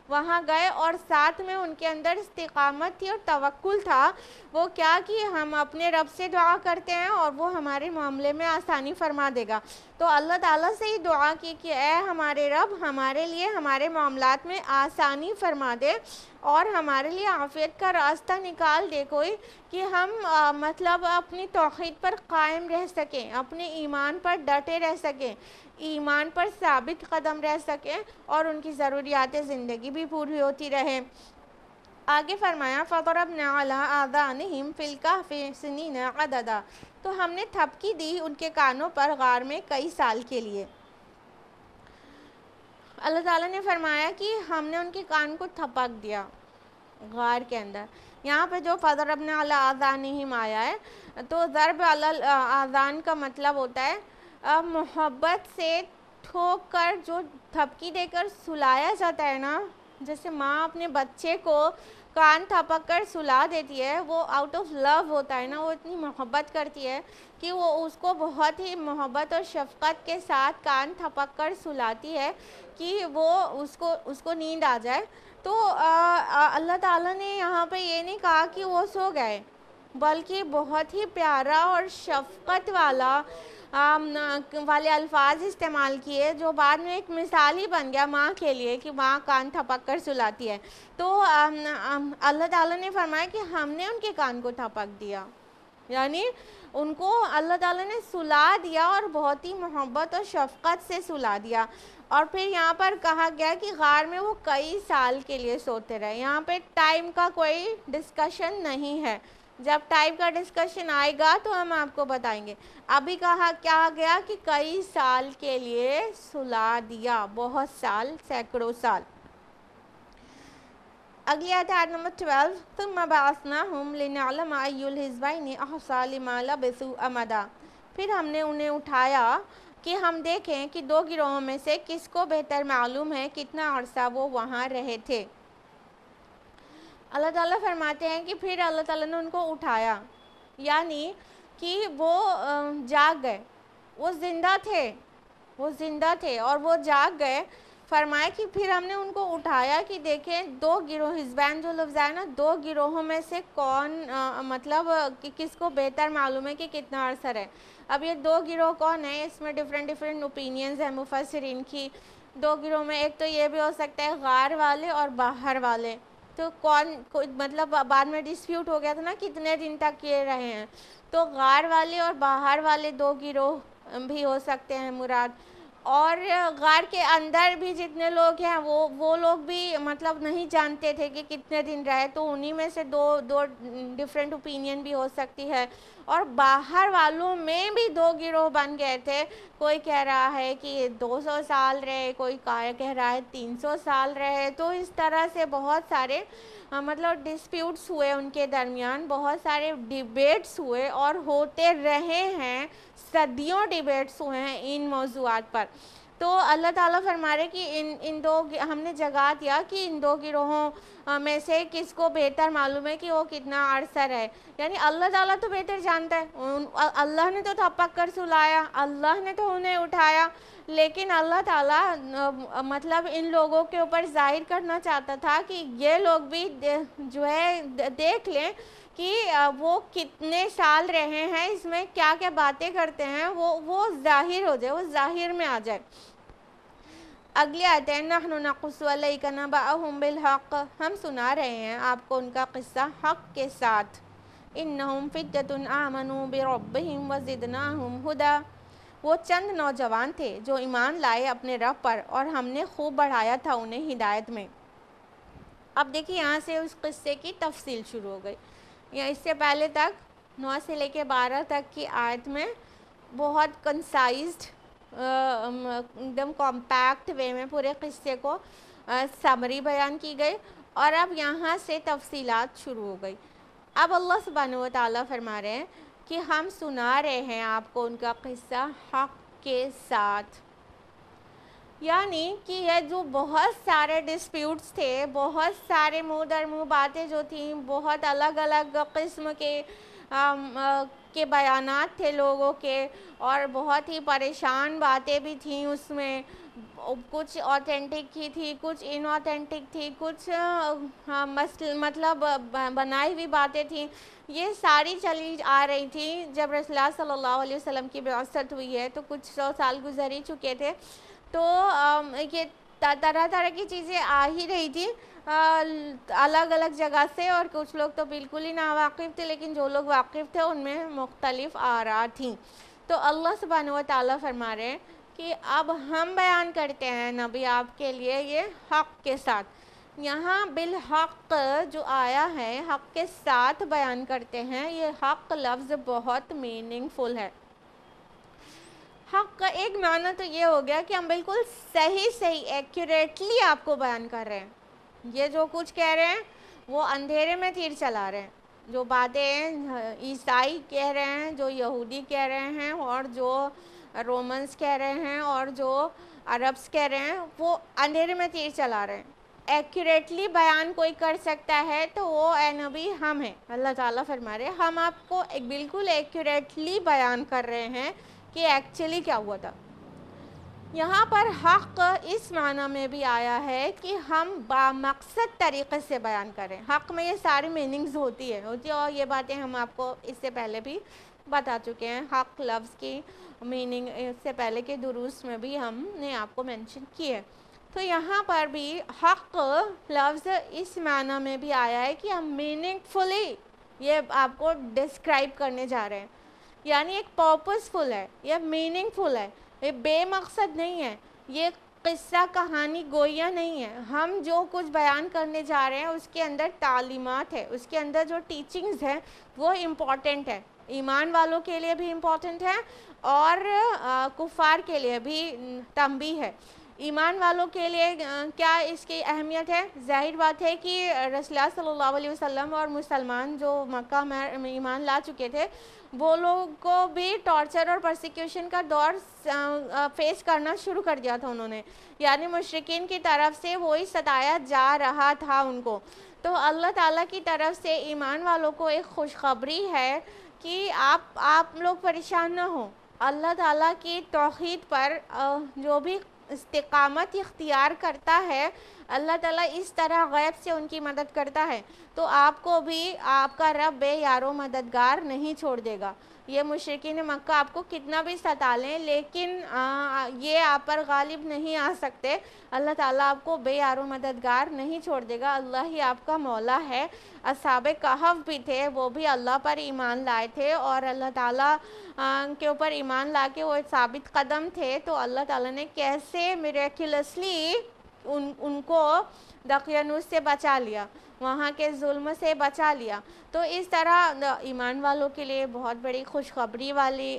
وہاں گئے، اور ساتھ میں ان کے اندر استقامت تھی اور توکل تھا۔ وہ کیا کہ ہم اپنے رب سے دعا کرتے ہیں اور وہ ہمارے معاملے میں آسانی فرما دے گا۔ تو اللہ تعالیٰ سے ہی دعا کی کہ اے ہمارے رب، ہمارے لیے ہمارے معاملات میں آسانی فرما دے اور ہمارے لیے عافیت کا راستہ نکال دے کوئی، کہ ہم مطلب اپنی توحید پر قائم رہ سکیں، اپنے ایمان پر ڈٹے رہ سکیں، ایمان پر ثابت قدم رہ سکیں اور ان کی ضروریات زندگی بھی پوری ہوتی رہے۔ آگے فرمایا فَضَرَبْنَا عَلَىٰ آذَانِهِمْ فِي الْكَهْفِ سِنِينَ عَدَدًا، تو ہم نے تھپکی دی ان کے کانوں پر غار میں کئی سال کے لیے۔ اللہ تعالیٰ نے فرمایا کہ ہم نے ان کے کان کو تھپک دیا، غار کے اندر. یہاں پہ جو فَضَرَبْنَا عَلَىٰ آذَانِهِمْ آیا ہے تو ضرب علی آذان کا مطلب ہوتا ہے محبت سے ٹھوک کر جو تھپکی دے کر سلایا جاتا ہے نا, جیسے ماں اپنے بچے کو کان تھپک کر سلا دیتی ہے, وہ آؤٹ آف لو ہوتا ہے نا, وہ اتنی محبت کرتی ہے کہ وہ اس کو بہت ہی محبت اور شفقت کے ساتھ کان تھپک کر سلاتی ہے کہ وہ اس کو نیند آ جائے. تو اللہ تعالیٰ نے یہاں پہ یہ نہیں کہا کہ وہ سو گئے, بلکہ بہت ہی پیارا اور شفقت والے الفاظ استعمال کیے, جو بعد میں ایک مثال ہی بن گیا ماں کے لیے کہ ماں کان تھپک کر سلاتی ہے. تو اللہ تعالیٰ نے فرمایا کہ ہم نے ان کے کان کو تھپک دیا, یعنی ان کو اللہ تعالیٰ نے سلا دیا اور بہت ہی محبت اور شفقت سے سلا دیا. اور پھر یہاں پر کہا گیا کہ غار میں وہ کئی سال کے لیے سوتے رہے. یہاں پہ ٹائم کا کوئی ڈسکشن نہیں ہے, جب ٹائم کا ڈسکشن آئے گا تو ہم آپ کو بتائیں گے. ابھی کہا گیا کہ کئی سال کے لیے سلا دیا, بہت سال, سینکڑوں سال. اگلی آیت نمبر 12, ثم بعثناہم لنعلم ای الحزبین احصی لما لبثوا امدا. پھر ہم نے انہیں اٹھایا کہ ہم دیکھیں کہ دو گروہوں میں سے کس کو بہتر معلوم ہے کتنا عرصہ وہ وہاں رہے تھے. اللہ تعالیٰ فرماتے ہیں کہ پھر اللہ تعالیٰ نے ان کو اٹھایا, یعنی کہ وہ جاگ گئے, وہ زندہ تھے اور وہ جاگ گئے. فرمایا کہ پھر ہم نے ان کو اٹھایا کہ دیکھیں دو گروہ, حزبین جو لفظ ہے نا, دو گروہوں میں سے کون مطلب کہ کس کو بہتر معلوم ہے کہ کتنا عرصہ رہے. اب یہ دو گروہ کون ہیں, اس میں ڈیفرنٹ اوپینینز ہیں مفسرین کی. دو گروہ میں ایک تو یہ بھی ہو سکتا ہے غار والے اور باہر والے. تو مطلب بعد میں ڈسپیوٹ ہو گیا تھا نا کتنے دن تک یہ رہے ہیں, تو غار والے اور باہر والے دو گروہ بھی ہو سکتے ہیں مراد. اور غار کے اندر بھی جتنے لوگ ہیں وہ لوگ بھی مطلب نہیں جانتے تھے کہ کتنے دن رہے, تو انہی میں سے دو ڈیفرنٹ اوپینین بھی ہو سکتی ہے. اور باہر والوں میں بھی دو گروہ بن گئے تھے, کوئی کہہ رہا ہے کہ 200 سال رہے, کوئی کہہ رہا ہے 300 سال رہے. تو اس طرح سے بہت سارے مطلب ڈسپیوٹس ہوئے ان کے درمیان, بہت سارے ڈیبیٹس ہوئے اور ہوتے رہے ہیں, صدیوں ڈیبیٹس ہوئے ہیں ان موضوعات پر. تو اللہ تعالیٰ فرما رہے کہ ان دو ہم نے جگا دیا کہ ان دو گروہوں میں سے کس کو بہتر معلوم ہے کہ وہ کتنا عرصہ رہے. یعنی اللہ تعالیٰ تو بہتر جانتا ہے, اللہ نے تو تھپک کر سلایا, اللہ نے تو انہیں اٹھایا, لیکن اللہ تعالیٰ مطلب ان لوگوں کے اوپر ظاہر کرنا چاہتا تھا کہ یہ لوگ بھی جو ہے دیکھ لیں کہ وہ کتنے سال رہے ہیں, اس میں کیا کیا باتیں کرتے ہیں, وہ ظاہر ہو جائے, وہ ظاہر میں آ جائے. اگلی آیت ہے نحن نقص علیک نبأہم بالحق, ہم سنا رہے ہیں آپ کو ان کا قصہ حق کے ساتھ. انہم فتیۃ آمنوا بربہم وزدناہم ہدی, وہ چند نوجوان تھے جو ایمان لائے اپنے رب پر اور ہم نے خوب بڑھایا تھا انہیں ہدایت میں. اب دیکھیں یہاں سے اس قصے کی تفصیل شروع ہو گئی. یا اس سے پہلے تک 9 سے لے کے 12 تک کی آیت میں بہت کنسائزڈ ایک دم کمپیکٹ وے میں پورے قصے کو سمری بیان کی گئی, اور اب یہاں سے تفصیلات شروع ہو گئی. اب اللہ سبحانہ و تعالیٰ فرما رہے ہیں کہ ہم سنا رہے ہیں آپ کو ان کا قصہ حق کے ساتھ. یعنی کہ یہ جو بہت سارے ڈسپیوٹس تھے, بہت سارے منہ در منہ باتیں جو تھیں, بہت الگ الگ قسم کے بیانات تھے لوگوں کے, اور بہت ہی پریشان باتیں بھی تھیں اس میں. کچھ آتھینٹک ہی تھی, کچھ ان آتھینٹک تھی, کچھ مطلب بنائی ہوئی باتیں تھیں. یہ ساری چلی آ رہی تھی. جب رسول اللہ صلی اللہ علیہ وسلم کی بعثت ہوئی ہے تو کچھ 100 سال گزر ہی چکے تھے, تو یہ طرح طرح کی چیزیں آ ہی رہی تھی الگ الگ جگہ سے, اور کچھ لوگ تو بالکل ہی ناواقف تھے, لیکن جو لوگ واقف تھے ان میں مختلف آراء تھیں. تو اللہ سبحانہ و تعالیٰ فرما رہے ہیں کہ اب ہم بیان کرتے ہیں نبی آپ کے لیے یہ حق کے ساتھ. یہاں بالحق جو آیا ہے, حق کے ساتھ بیان کرتے ہیں, یہ حق لفظ بہت میننگ فل ہے. حق کا ایک معنی تو یہ ہو گیا کہ ہم بالکل صحیح ایکوریٹلی آپ کو بیان کر رہے ہیں. یہ جو کچھ کہہ رہے ہیں وہ اندھیرے میں تیر چلا رہے ہیں. جو باتیں عیسائی کہہ رہے ہیں، جو یہودی کہہ رہے ہیں، اور جو رومنس کہہ رہے ہیں، اور جو عربس کہہ رہے ہیں، وہ اندھیرے میں تیر چلا رہے ہیں. ایکوریٹلی بیان کوئی کر سکتا ہے تو وہ اے نبی ہم ہیں. اللہ تعالیٰ فرما رہے ہیں ہم آپ کو بالکل ایکوریٹلی بیان کر رہے ہیں کہ ایکچولی کیا ہوا تھا. یہاں پر حق اس معنی میں بھی آیا ہے کہ ہم بامقصد طریقے سے بیان کریں. حق میں یہ ساری میننگز ہوتی ہے اور یہ باتیں ہم آپ کو اس سے پہلے بھی بتا چکے ہیں. حق لفظ کی میننگ اس سے پہلے کے دروس میں بھی ہم نے آپ کو مینشن کی ہے. تو یہاں پر بھی حق لفظ اس معنی میں بھی آیا ہے کہ ہم میننگ فلی یہ آپ کو ڈسکرائب کرنے جا رہے ہیں. یعنی ایک پرپسفل ہے، یہ میننگ فل ہے، یہ بے مقصد نہیں ہے، یہ قصہ کہانی گویا نہیں ہے. ہم جو کچھ بیان کرنے جا رہے ہیں اس کے اندر تعلیمات ہے، اس کے اندر جو ٹیچنگز ہیں وہ امپورٹنٹ ہے. ایمان والوں کے لیے بھی امپورٹنٹ ہے اور کفار کے لیے بھی تنبیہ ہے. ایمان والوں کے لیے کیا اس کی اہمیت ہے؟ ظاہر بات ہے کہ رسول اللہ صلی اللہ علیہ وسلم اور مسلمان جو مکہ میں ایمان لا چکے تھے وہ لوگ کو بھی ٹارچر اور پرسیکیوشن کا دور فیس کرنا شروع کر دیا تھا انہوں نے. یعنی مشرکین کی طرف سے وہی ستایا جا رہا تھا ان کو. تو اللہ تعالیٰ کی طرف سے ایمان والوں کو ایک خوشخبری ہے کہ آپ لوگ پریشان نہ ہوں. اللہ تعالیٰ کی توحید پر جو بھی استقامت اختیار کرتا ہے اللہ تعالیٰ اس طرح غیب سے ان کی مدد کرتا ہے. تو آپ کو بھی آپ کا رب بے یارو مددگار نہیں چھوڑ دے گا. یہ مشرکین مکہ آپ کو کتنا بھی ستا لیں لیکن یہ آپ پر غالب نہیں آ سکتے. اللہ تعالیٰ آپ کو بے یارو مددگار نہیں چھوڑ دے گا. اللہ ہی آپ کا مولا ہے. اصحاب کہف بھی تھے، وہ بھی اللہ پر ایمان لائے تھے اور اللہ تعالیٰ کے اوپر ایمان لا کے وہ ثابت قدم تھے. تو اللہ تعالیٰ نے کیسے میریکلسلی ان کو دقیانوس سے بچا لیا، وہاں کے ظلم سے بچا لیا. تو اس طرح ایمان والوں کے لیے بہت بڑی خوشخبری والی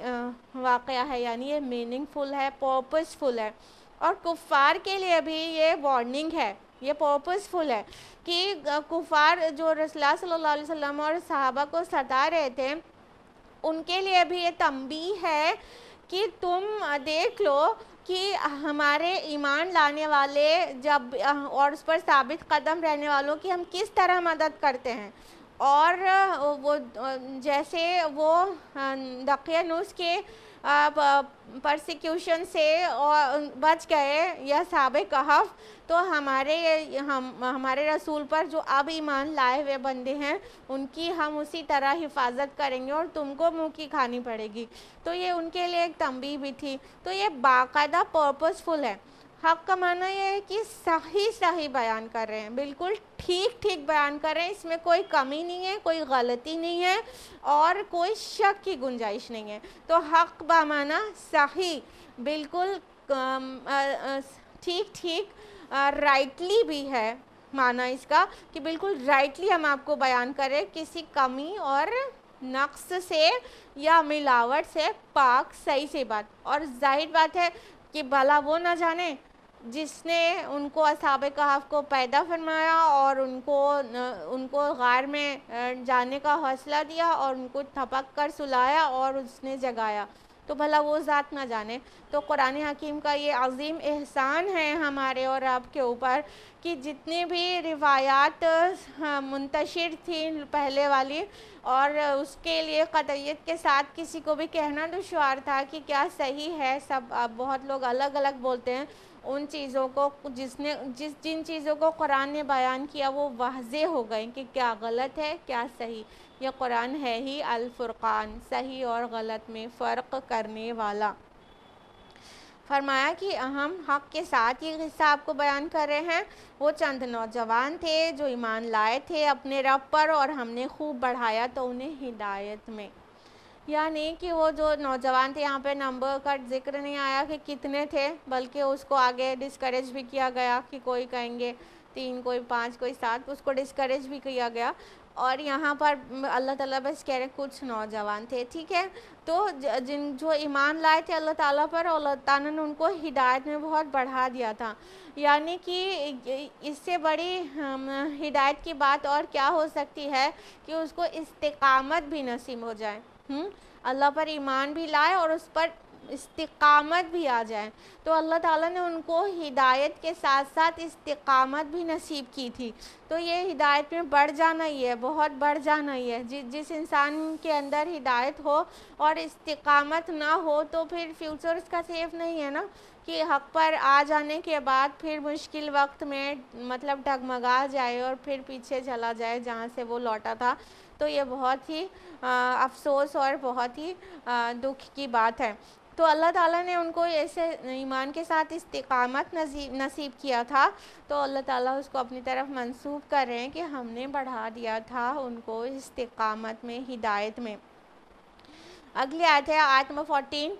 واقعہ ہے. یعنی یہ میننگ فل ہے، پرپس فل ہے. اور کفار کے لیے بھی یہ وارننگ ہے، یہ پرپس فل ہے کہ کفار جو رسول اللہ صلی اللہ علیہ وسلم اور صحابہ کو ستا رہے تھے ان کے لیے بھی یہ تنبیہ ہے کہ تم دیکھ لو کہ ہمارے ایمان لانے والے جب اور اس پر ثابت قدم رہنے والوں کی ہم کس طرح مدد کرتے ہیں. اور وہ جیسے وہ دقیانوس کے پرسیکیوشن سے بچ گئے یا اصحاب کہف، تو ہمارے رسول پر جو اب ایمان لائے ہوئے بندے ہیں ان کی ہم اسی طرح حفاظت کریں گے اور تم کو منہ کی کھانی پڑے گی. تو یہ ان کے لیے ایک تنبیہ بھی تھی. تو یہ باقاعدہ پرپس فل ہے. حق کا معنی یہ ہے کہ صحیح بیان کر رہے ہیں، بالکل ٹھیک بیان کر رہے ہیں. اس میں کوئی کمی نہیں ہے، کوئی غلطی نہیں ہے اور کوئی شک کی گنجائش نہیں ہے. تو حق بمعنی صحیح، بالکل ٹھیک رائٹلی بھی ہے معنی اس کا کہ بالکل رائٹلی ہم آپ کو بیان کریں، کسی کمی اور نقص سے یا ملاوٹ سے پاک صحیح سے بات. اور ظاہر بات ہے کہ بھلا وہ نہ جانے جس نے ان کو اصحاب کہف کو پیدا فرمایا اور ان کو غار میں جانے کا حوصلہ دیا اور ان کو تھپک کر سلایا اور اس نے جگایا. تو بھلا وہ ذات نہ جانے. تو قرآن حکیم کا یہ عظیم احسان ہے ہمارے اور آپ کے اوپر کہ جتنی بھی روایات منتشر تھیں پہلے والی اور اس کے لیے قطعیت کے ساتھ کسی کو بھی کہنا دشوار تھا کہ کیا صحیح ہے. بہت لوگ الگ الگ بولتے ہیں. ان چیزوں کو جن چیزوں کو قرآن نے بیان کیا وہ واضح ہو گئیں کہ کیا غلط ہے کیا صحیح. یہ قرآن ہے ہی الفرقان، صحیح اور غلط میں فرق کرنے والا. فرمایا کہ ہم حق کے ساتھ یہ قصہ آپ کو بیان کر رہے ہیں. وہ چند نوجوان تھے جو ایمان لائے تھے اپنے رب پر اور ہم نے خوب بڑھایا تو انہیں ہدایت میں. یعنی کہ وہ جو نوجوان تھے، یہاں پہ نمبر کا ذکر نہیں آیا کہ کتنے تھے بلکہ اس کو آگے ڈسکریج بھی کیا گیا کہ کوئی کہیں گے 3، کوئی 5، کوئی 7، اس کو ڈسکریج بھی کیا گیا. اور یہاں پر اللہ تعالیٰ بس کہہ رہے کچھ نوجوان تھے، ٹھیک ہے، تو جو ایمان لائے تھے اللہ تعالیٰ پر، اور اللہ تعالیٰ نے ان کو ہدایت میں بہت بڑھا دیا تھا. یعنی کہ اس سے بڑی ہدایت کی بات اور کیا ہو سکتی ہے کہ اس کو استقامت بھی نصیب ہو جائے، اللہ پر ایمان بھی لائے اور اس پر استقامت بھی آ جائے. تو اللہ تعالیٰ نے ان کو ہدایت کے ساتھ ساتھ استقامت بھی نصیب کی تھی. تو یہ ہدایت میں بڑھ جانا ہی ہے، بہت بڑھ جانا ہی ہے. جس انسان کے اندر ہدایت ہو اور استقامت نہ ہو تو پھر فیوچر اس کا سیف نہیں ہے نا، کہ حق پر آ جانے کے بعد پھر مشکل وقت میں مطلب ڈگمگا جائے اور پھر پیچھے چلا جائے جہاں سے وہ لوٹا تھا. تو یہ بہت ہی افسوس اور بہت ہی دکھ کی بات ہے. تو اللہ تعالیٰ نے ان کو ایسے ایمان کے ساتھ استقامت نصیب کیا تھا، تو اللہ تعالیٰ اس کو اپنی طرف منسوب کر رہے ہیں کہ ہم نے بڑھا دیا تھا ان کو استقامت میں، ہدایت میں. اگلی آیت ہے آیت نمبر 14.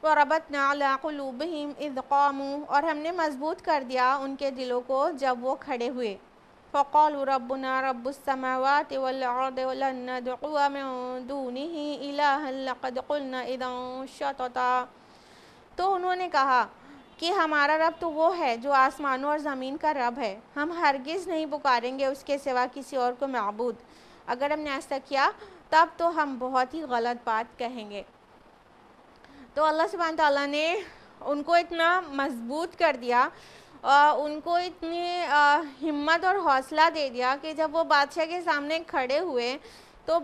وَرَبَطْنَا عَلَىٰ قُلُوبِهِمْ إِذْ قَامُوا، اور ہم نے مضبوط کر دیا ان کے دلوں کو جب وہ کھڑے ہوئے. فَقَالُوا رَبُّنَا رَبُّ السَّمَاوَاتِ وَالْأَرْضِ وَلَن نَّدْعُوَ مِن دُونِهِ إِلَٰهًا لَّقَدْ قُلْنَا إِذًا شَطَطًا. تو انہوں نے کہا کہ ہمارا رب تو وہ ہے جو آسمانوں اور زمین کا رب ہے، ہم ہرگز نہیں پکاریں گے اس کے سوا کسی اور کو معبود. اگر ہم نے ایسا کیا تب تو ہم بہت ہی غلط بات کہیں گے. تو اللہ سبحانہ تعالیٰ نے ان کو اتنا مضبوط کر دیا، ان کو اتنی ہمت اور حوصلہ دے دیا کہ جب وہ بادشاہ کے سامنے کھڑے ہوئے تو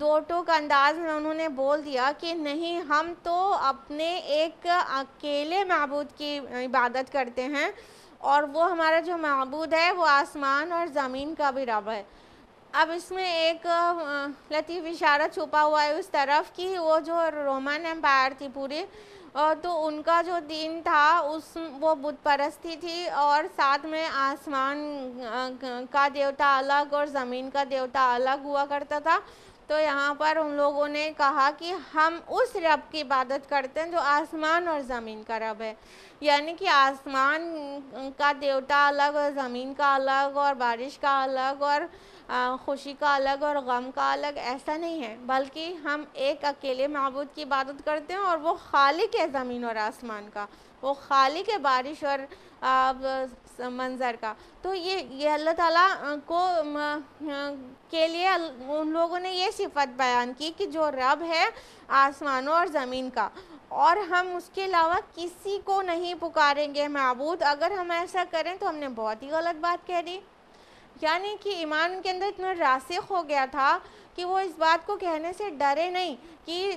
دو ٹوک انداز میں انہوں نے بول دیا کہ نہیں، ہم تو اپنے ایک اکیلے معبود کی عبادت کرتے ہیں، اور وہ ہمارا جو معبود ہے وہ آسمان اور زمین کا بھی رب ہے. اب اس میں ایک لطیف اشارہ چھپا ہوا ہے اس طرف کہ وہ جو رومن امپائر تھی پوری، تو ان کا جو دین تھا وہ بت پرستی تھی، اور ساتھ میں آسمان کا دیوتا الگ اور زمین کا دیوتا الگ ہوا کرتا تھا. تو یہاں پر ان لوگوں نے کہا کہ ہم اس رب کی عبادت کرتے ہیں جو آسمان اور زمین کا رب ہے. یعنی کہ آسمان کا دیوتا الگ اور زمین کا الگ اور بارش کا الگ اور خوشی کا الگ اور غم کا الگ، ایسا نہیں ہے، بلکہ ہم ایک اکیلے معبود کی عبادت کرتے ہیں، اور وہ خالق ہے زمین اور آسمان کا، وہ خالق ہے بارش اور منظر کا. تو یہ اللہ تعالیٰ کو کے لیے ان لوگوں نے یہ صفت بیان کی کہ جو رب ہے آسمانوں اور زمین کا، اور ہم اس کے علاوہ کسی کو نہیں پکاریں گے معبود. اگر ہم ایسا کریں تو ہم نے بہت ہی غلط بات کہہ دی. یعنی کہ ایمان ان کے اندر اتنا راسخ ہو گیا تھا کہ وہ اس بات کو کہنے سے ڈرے نہیں کہ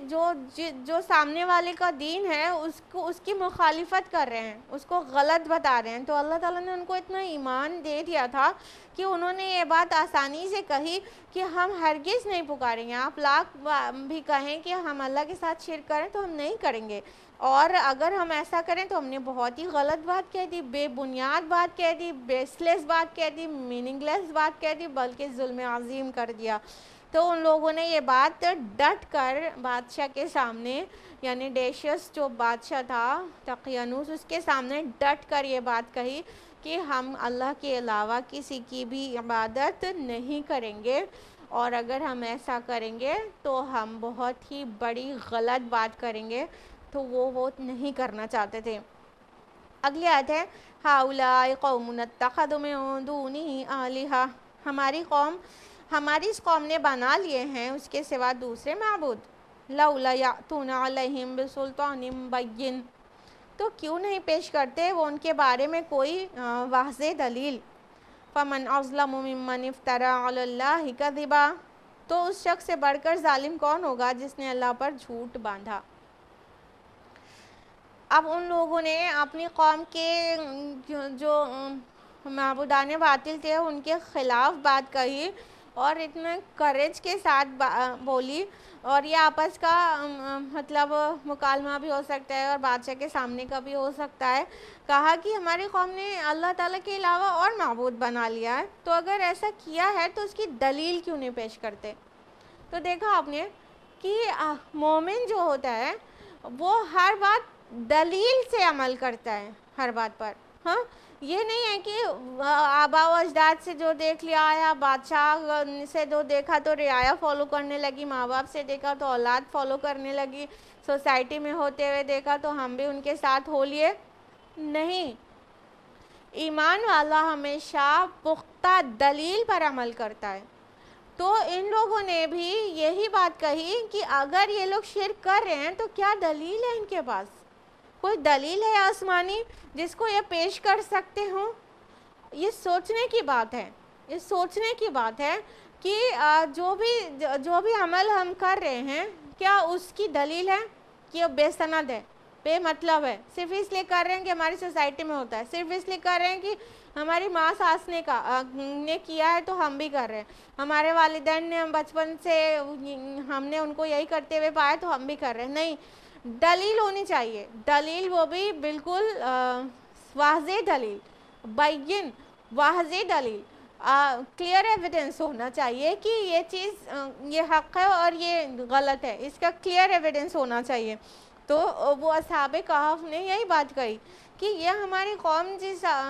جو سامنے والے کا دین ہے اس کی مخالفت کر رہے ہیں، اس کو غلط بتا رہے ہیں. تو اللہ تعالیٰ نے ان کو اتنا ایمان دے دیا تھا کہ انہوں نے یہ بات آسانی سے کہی کہ ہم ہرگز نہیں پکاریں گے. آپ لاکھ بھی کہیں کہ ہم اللہ کے ساتھ شرک کریں تو ہم نہیں کریں گے، اور اگر ہم ایسا کریں تو ہم نے بہت ہی غلط بات کہہ دی، بے بنیاد بات کہہ دی، بیس لیس بات کہہ دی، میننگ لیس بات کہہ دی، بلکہ ظلم عظیم کر دیا. تو ان لوگوں نے یہ بات ڈٹ کر بادشاہ کے سامنے، یعنی ڈیشیس جو بادشاہ تھا دقیانوس، اس کے سامنے ڈٹ کر یہ بات کہی کہ ہم اللہ کے علاوہ کسی کی بھی عبادت نہیں کریں گے، اور اگر ہم ایسا کریں گے تو ہم بہت ہی بڑی غلط بات کریں گے. تو وہ نہیں کرنا چاہتے تھے. اگلی آیت ہے ہؤلاء قوم اتخذوا من دونہ آلہۃ، ہماری اس قوم نے بنا لیے ہیں اس کے سوا دوسرے معبود. لولا یأتون علیہم بسلطان بین، تو کیوں نہیں پیش کرتے وہ ان کے بارے میں کوئی واضح دلیل. فمن اظلم ممن افتری علی اللہ کذبا، تو اس شخص سے بڑھ کر ظالم کون ہوگا جس نے اللہ پر جھوٹ باندھا. اب ان لوگوں نے اپنی قوم کے جو معبودان باطل تھے ان کے خلاف بات کہی، اور اتنے کریج کے ساتھ بولی، اور یہ آپس کا مطلب مکالمہ بھی ہو سکتا ہے اور بادشاہ کے سامنے کا بھی ہو سکتا ہے. کہا کہ ہماری قوم نے اللہ تعالیٰ کے علاوہ اور معبود بنا لیا ہے، تو اگر ایسا کیا ہے تو اس کی دلیل کیوں نہیں پیش کرتے. تو دیکھا آپ نے کہ مومن جو ہوتا ہے وہ ہر بات دلیل سے عمل کرتا ہے، ہر بات پر ہاں یہ نہیں ہے کہ آبا و اجداد سے جو دیکھ لیا یا بادشاہ سے جو دیکھا تو رعایا فالو کرنے لگی، ماں باپ سے دیکھا تو اولاد فالو کرنے لگی، سوسائٹی میں ہوتے ہوئے دیکھا تو ہم بھی ان کے ساتھ ہو لیے. نہیں، ایمان والا ہمیشہ پختہ دلیل پر عمل کرتا ہے. تو ان لوگوں نے بھی یہی بات کہی کہ اگر یہ لوگ شرک کر رہے ہیں تو کیا دلیل ہے ان کے پاس؟ کوئی دلیل ہے آسمانی جس کو یہ پیش کر سکتے ہوں؟ یہ سوچنے کی بات ہے، یہ سوچنے کی بات ہے کہ جو بھی عمل ہم کر رہے ہیں کیا اس کی دلیل ہے کہ وہ بے سند ہے، بے مطلب ہے، صرف اس لیے کر رہے ہیں کہ ہماری سوسائٹی میں ہوتا ہے، صرف اس لیے کر رہے ہیں کہ ہماری ماں ساس نے کیا ہے تو ہم بھی کر رہے ہیں، ہمارے والدین نے بچپن سے ہم نے ان کو یہی کرتے ہوئے پایا تو ہم بھی کر رہے ہیں. نہیں، دلیل ہونی چاہیے، دلیل وہ بھی بالکل واضح دلیل، بین واضح دلیل، کلیئر ایویڈنس ہونا چاہیے کہ یہ چیز یہ حق ہے اور یہ غلط ہے، اس کا کلیئر ایویڈنس ہونا چاہیے. تو وہ اصحاب کہف نے یہی بات کہی کہ یہ ہماری قوم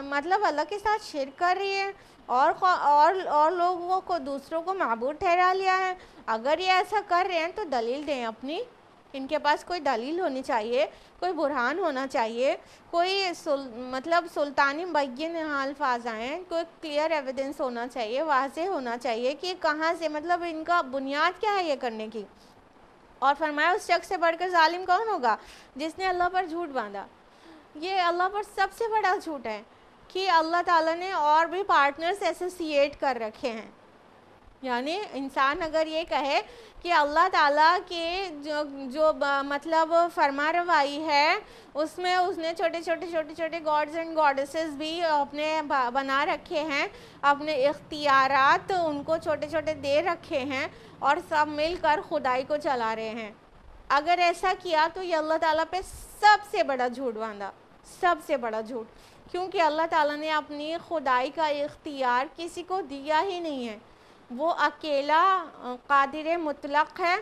مطلب اللہ کے ساتھ شرک کر رہی ہے اور لوگوں کو دوسروں کو معبود ٹھہرا لیا ہے. اگر یہ ایسا کر رہے ہیں تو دلیل دیں اپنی، ان کے پاس کوئی دلیل ہونی چاہیے، کوئی برہان ہونا چاہیے، کوئی مطلب سلطانی بین الفاظ آئیں، کوئی کلیئر ایویڈنس ہونا چاہیے، واضح ہونا چاہیے کہ کہاں سے، مطلب ان کا بنیاد کیا ہے یہ کرنے کی. اور فرمایا اس شخص سے بڑھ کر ظالم کون ہوگا جس نے اللہ پر جھوٹ باندھا. یہ اللہ پر سب سے بڑا جھوٹ ہے کہ اللہ تعالیٰ نے اور بھی پارٹنرز ایسوسیٹ کر رکھے ہیں. یعنی انسان اگر یہ کہے کہ اللہ تعالیٰ کے جو مطلب فرما روائی ہے اس میں اس نے چھوٹے چھوٹے گاڈز اینڈ گاڈسز بھی اپنے بنا رکھے ہیں، اپنے اختیارات ان کو چھوٹے چھوٹے دے رکھے ہیں اور سب مل کر خدائی کو چلا رہے ہیں. اگر ایسا کیا تو یہ اللہ تعالیٰ پہ سب سے بڑا جھوٹ باندھا، سب سے بڑا جھوٹ، کیونکہ اللہ تعالیٰ نے اپنی خدائی کا اختیار کسی کو دیا ہی نہیں ہے. وہ اکیلا قادر مطلق ہے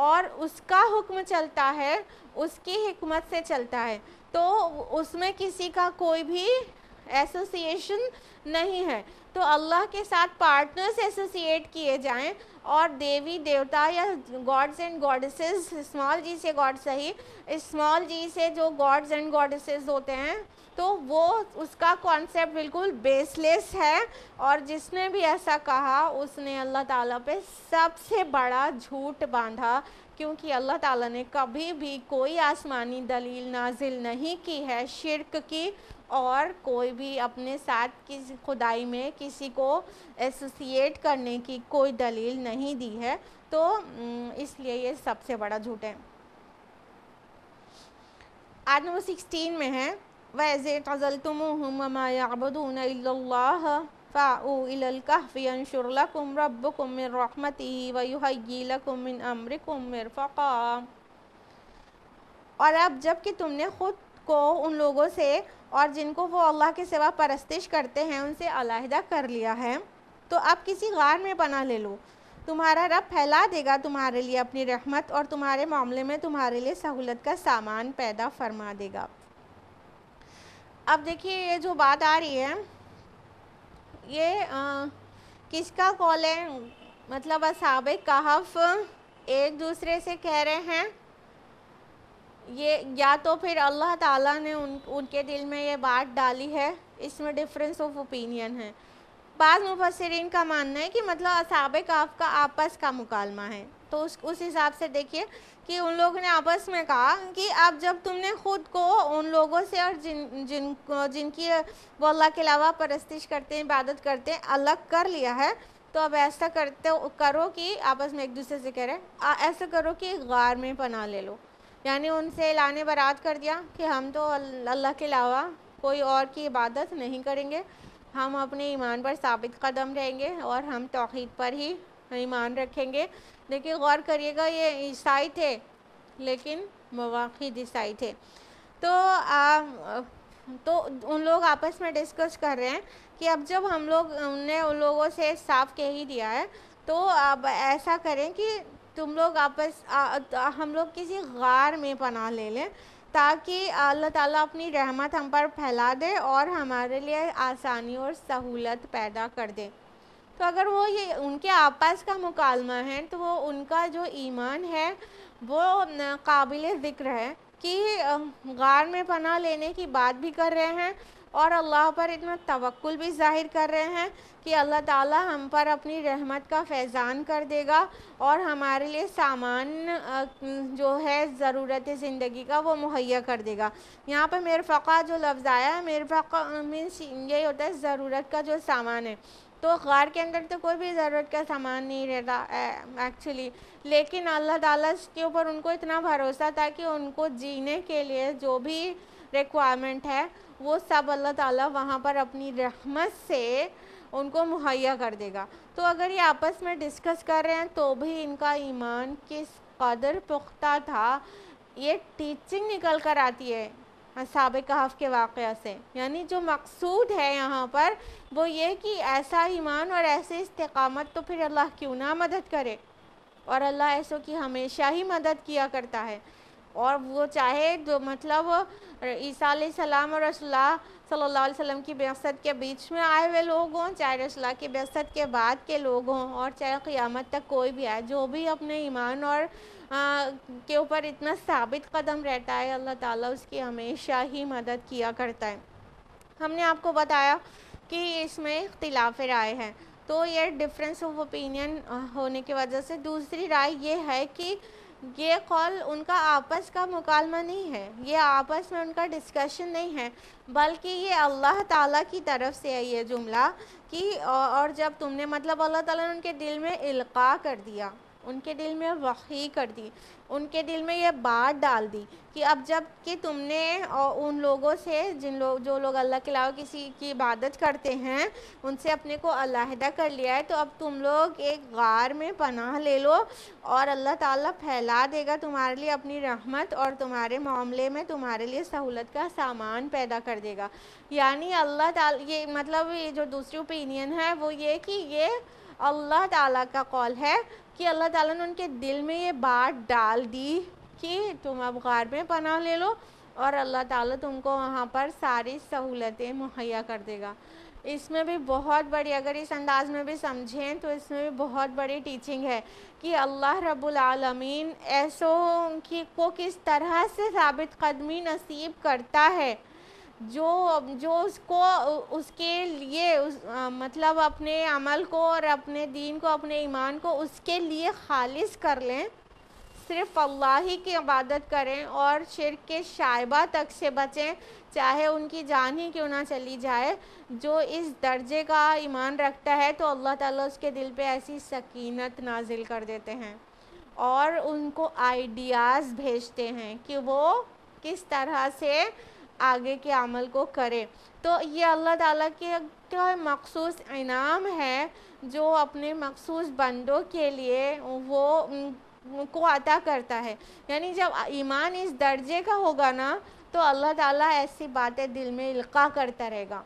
اور اس کا حکم چلتا ہے، اس کی حکمت سے چلتا ہے، تو اس میں کسی کا کوئی بھی ایسوسیشن نہیں ہے. تو اللہ کے ساتھ پارٹنرز ایسوسیٹ کیے جائیں اور دیوی دیوتا یا گاڈز اینڈ گاڈسز، اسمال جی سے گاڈ صحیح، اسمال جی سے جو گاڈز اینڈ گاڈسز ہوتے ہیں تو وہ اس کا کانسیپٹ بالکل بیس لیس ہے. اور جس نے بھی ایسا کہا اس نے اللہ تعالیٰ پہ سب سے بڑا جھوٹ باندھا، کیونکہ اللہ تعالیٰ نے کبھی بھی کوئی آسمانی دلیل نازل نہیں کی ہے شرک کی، اور کوئی بھی اپنے ساتھ کسی خدائی میں کسی کو ایسوسیٹ کرنے کی کوئی دلیل نہیں دی ہے. تو اس لیے یہ سب سے بڑا جھوٹ ہے. آیت نمبر 16 میں ہے وَإِذِ اعْتَزَلْتُمُوهُمْ وَمَا يَعْبُدُونَ إِلَّا اللَّهَ فَأْوُوا إِلَى الْكَهْفِ يَنشُرْ لَكُمْ رَبُّكُم مِّن رَّحْمَتِهِ وَيُهَيِّئْ لَكُم مِّنْ أَمْرِكُم مِّرْفَقًا. اور اب جب کہ تم نے خود کو ان لوگوں سے اور جن کو وہ اللہ کے سوا پرستش کرتے ہیں ان سے علیحدہ کر لیا ہے، تو اب کسی غار میں پناہ لے لو، تمہارا رب پھیلا دے گا تمہارے لیے اپنی رحمت اور تمہارے معاملے میں تمہارے لیے سہولت کا سامان پیدا فرما دے گا. اب دیکھیے یہ جو بات آ رہی ہے یہ کس کا قول ہے؟ مطلب اصحاب کہف ایک دوسرے سے کہہ رہے ہیں، یہ یا تو پھر اللہ تعالیٰ نے ان کے دل میں یہ بات ڈالی ہے. اس میں ڈفرینس آف اوپینین ہے. بعض مفسرین کا ماننا ہے کہ مطلب اصحاب کہف کا آپس کا مکالمہ ہے. تو اس حساب سے دیکھیے کہ ان لوگوں نے آپس میں کہا کہ اب جب تم نے خود کو ان لوگوں سے اور جن کی وہ اللہ کے علاوہ پرستش کرتے ہیں، عبادت کرتے ہیں، الگ کر لیا ہے، تو اب ایسا کرو کہ آپس میں ایک دوسرے سے کہہ رہے ہیں ایسا کرو کہ غار میں پناہ لے لو. یعنی ان سے اعلان برات کر دیا کہ ہم تو اللہ کے علاوہ کوئی اور کی عبادت نہیں کریں گے، ہم اپنے ایمان پر ثابت قدم رہیں گے اور ہم توحید پر ہی ایمان رکھیں گے. دیکھیے غور کریے گا یہ عیسائی تھے لیکن موحد عیسائی تھے. تو ان لوگ آپس میں ڈسکس کر رہے ہیں کہ اب جب ہم نے ان لوگوں سے صاف کہہ ہی دیا ہے تو اب ایسا کریں کہ تم لوگ ہم لوگ کسی غار میں پناہ لے لیں تاکہ اللہ تعالیٰ اپنی رحمت ہم پر پھیلا دے اور ہمارے لیے آسانی اور سہولت پیدا کر دے۔ تو اگر وہ یہ ان کے آپس کا مکالمہ ہے تو وہ ان کا جو ایمان ہے وہ قابل ذکر ہے کہ غار میں پناہ لینے کی بات بھی کر رہے ہیں اور اللہ پر اتنا توکل بھی ظاہر کر رہے ہیں کہ اللہ تعالیٰ ہم پر اپنی رحمت کا فیضان کر دے گا اور ہمارے لیے سامان جو ہے ضرورت زندگی کا وہ مہیا کر دے گا۔ یہاں پہ مرفقہ جو لفظ آیا ہے، مرفقہ مینس یہی ہوتا ہے ضرورت کا جو سامان ہے۔ تو غار کے اندر تو کوئی بھی ضرورت کا سامان نہیں رہتا ایکچولی، لیکن اللہ تعالیٰ کے اوپر ان کو اتنا بھروسہ تھا کہ ان کو جینے کے لیے جو بھی ریکوائرمنٹ ہے وہ سب اللہ تعالیٰ وہاں پر اپنی رحمت سے ان کو مہیا کر دے گا۔ تو اگر یہ آپس میں ڈسکس کر رہے ہیں تو بھی ان کا ایمان کس قدر پختہ تھا، یہ ٹیچنگ نکل کر آتی ہے اصحاب کہف کے واقعہ سے۔ یعنی جو مقصود ہے یہاں پر وہ یہ کہ ایسا ایمان اور ایسے استقامت تو پھر اللہ کیوں نہ مدد کرے، اور اللہ ایسوں کی ہمیشہ ہی مدد کیا کرتا ہے۔ اور وہ چاہے جو مطلب عیسیٰ علیہ السلام اور رسول اللہ صلی اللہ علیہ وسلم کی بعثت کے بیچ میں آئے ہوئے لوگ ہوں، چاہے رسول اللہ کی بعثت کے بعد کے لوگ ہوں، اور چاہے قیامت تک کوئی بھی آئے، جو بھی اپنے ایمان اور کے اوپر اتنا ثابت قدم رہتا ہے، اللہ تعالیٰ اس کی ہمیشہ ہی مدد کیا کرتا ہے۔ ہم نے آپ کو بتایا کہ اس میں اختلاف رائے ہے، تو یہ ڈفرینس آف اوپینین ہونے کی وجہ سے دوسری رائے یہ ہے کہ یہ قول ان کا آپس کا مکالمہ نہیں ہے، یہ آپس میں ان کا ڈسکشن نہیں ہے، بلکہ یہ اللہ تعالیٰ کی طرف سے ہے یہ جملہ کہ اور جب تم نے مطلب اللہ تعالیٰ نے ان کے دل میں القاء کر دیا، ان کے دل میں وحی کر دی، ان کے دل میں یہ بات ڈال دی کہ اب جب کہ تم نے ان لوگوں سے جو لوگ اللہ کے علاوہ کسی کی عبادت کرتے ہیں ان سے اپنے کو علیحدہ کر لیا ہے، تو اب تم لوگ ایک غار میں پناہ لے لو اور اللہ تعالیٰ پھیلا دے گا تمہارے لیے اپنی رحمت اور تمہارے معاملے میں تمہارے لیے سہولت کا سامان پیدا کر دے گا۔ یعنی اللہ تعالیٰ یہ مطلب یہ جو دوسری اوپینین ہے وہ یہ کہ یہ اللہ تعالیٰ کا قول ہے کہ اللہ تعالیٰ نے ان کے دل میں یہ بات ڈال دی کہ تم اب غار میں پناہ لے لو اور اللہ تعالیٰ تم کو وہاں پر ساری سہولتیں مہیا کر دے گا۔ اس میں بھی بہت بڑی، اگر اس انداز میں بھی سمجھیں تو اس میں بھی بہت بڑی ٹیچنگ ہے کہ اللہ رب العالمین ایسوں کو کس طرح سے ثابت قدمی نصیب کرتا ہے جو اس کو اس کے لیے مطلب اپنے عمل کو اور اپنے دین کو، اپنے ایمان کو اس کے لیے خالص کر لیں، صرف اللہ ہی کی عبادت کریں اور شرک کے شائبہ تک سے بچیں، چاہے ان کی جان ہی کیوں نہ چلی جائے۔ جو اس درجے کا ایمان رکھتا ہے تو اللہ تعالیٰ اس کے دل پہ ایسی سکینت نازل کر دیتے ہیں اور ان کو آئیڈیاز بھیجتے ہیں کہ وہ کس طرح سے آگے کے عمل کو کرے۔ تو یہ اللہ تعالیٰ کے مخصوص انعام ہے جو اپنے مخصوص بندوں کے لیے وہ کو عطا کرتا ہے۔ یعنی جب ایمان اس درجے کا ہوگا نا تو اللہ تعالیٰ ایسی باتیں دل میں القاء کرتا رہے گا۔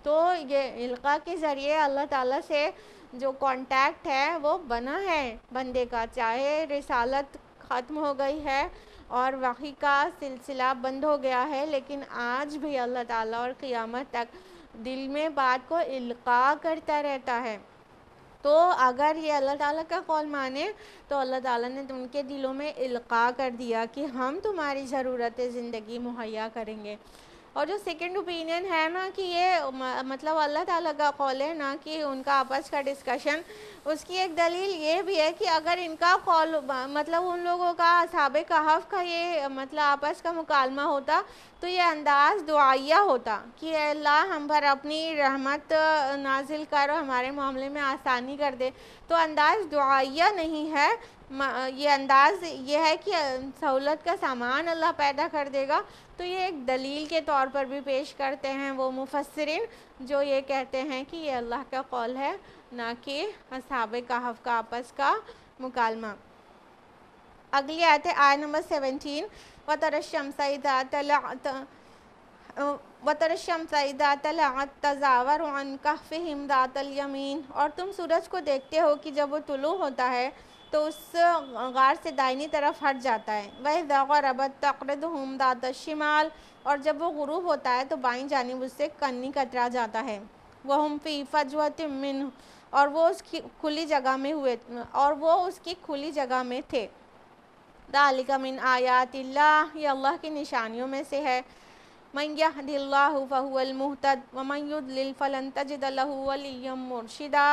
تو یہ القاء کے ذریعے اللہ تعالیٰ سے جو کانٹیکٹ ہے وہ بنا ہے بندے کا، چاہے رسالت ختم ہو گئی ہے اور وحی کا سلسلہ بند ہو گیا ہے، لیکن آج بھی اللہ تعالیٰ اور قیامت تک دل میں بات کو القاء کرتا رہتا ہے۔ تو اگر یہ اللہ تعالیٰ کا قول مانے تو اللہ تعالیٰ نے ان کے دلوں میں القاء کر دیا کہ ہم تمہاری ضرورت زندگی مہیا کریں گے۔ اور جو سیکنڈ اوپینین ہے نا کہ یہ مطلب اللہ تعالیٰ کا قول ہے نا کہ ان کا آپس کا ڈسکشن، اس کی ایک دلیل یہ بھی ہے کہ اگر ان کا قول مطلب ان لوگوں کا اصحاب کہف کا یہ مطلب آپس کا مکالمہ ہوتا تو یہ انداز دعائیہ ہوتا کہ اے اللہ ہم پر اپنی رحمت نازل کر اور ہمارے معاملے میں آسانی کر دے، تو انداز دعائیہ نہیں ہے، یہ انداز یہ ہے کہ سہولت کا سامان اللہ پیدا کر دے گا۔ تو یہ ایک دلیل کے طور پر بھی پیش کرتے ہیں وہ مفسرین جو یہ کہتے ہیں کہ یہ اللہ کا قول ہے نہ کہ اصحاب کہف کا آپس کا مکالمہ۔ اگلی آیت ہے آیت نمبر 17، وَتَرَى الشَّمْسَ إِذَا طَلَعَتْ تَزَاوَرُ عَنْ كَهْفِهِمْ ذَاتَ الْيَمِينِ، اور تم سورج کو دیکھتے ہو کہ جب وہ طلوع ہوتا ہے تو اس غار سے دائنی طرف ہٹ جاتا ہے۔ وَإِذَا غَرَبَتْ تَقْرِضُهُمْ ذَاتَ الشِّمَالِ، اور جب وہ غروب ہوتا ہے تو بائیں جانب اس سے کنی کترا جاتا ہے۔ وَهُمْ فِي فَجْوَةٍ مِّنْهُ، اور وہ اس کی کھلی جگہ میں تھے۔ ذَلِكَ مِنْ آیَاتِ اللَّهِ، یہ اللہ کی نشانیوں میں سے ہے۔ مَن يَهْدِ اللَّهُ فَهُوَ الْمُهْتَدِ وَمَن يُضْلِلْ فَلَن تَجِدَ لَهُ وَلِيًّا مُرْشِدًا،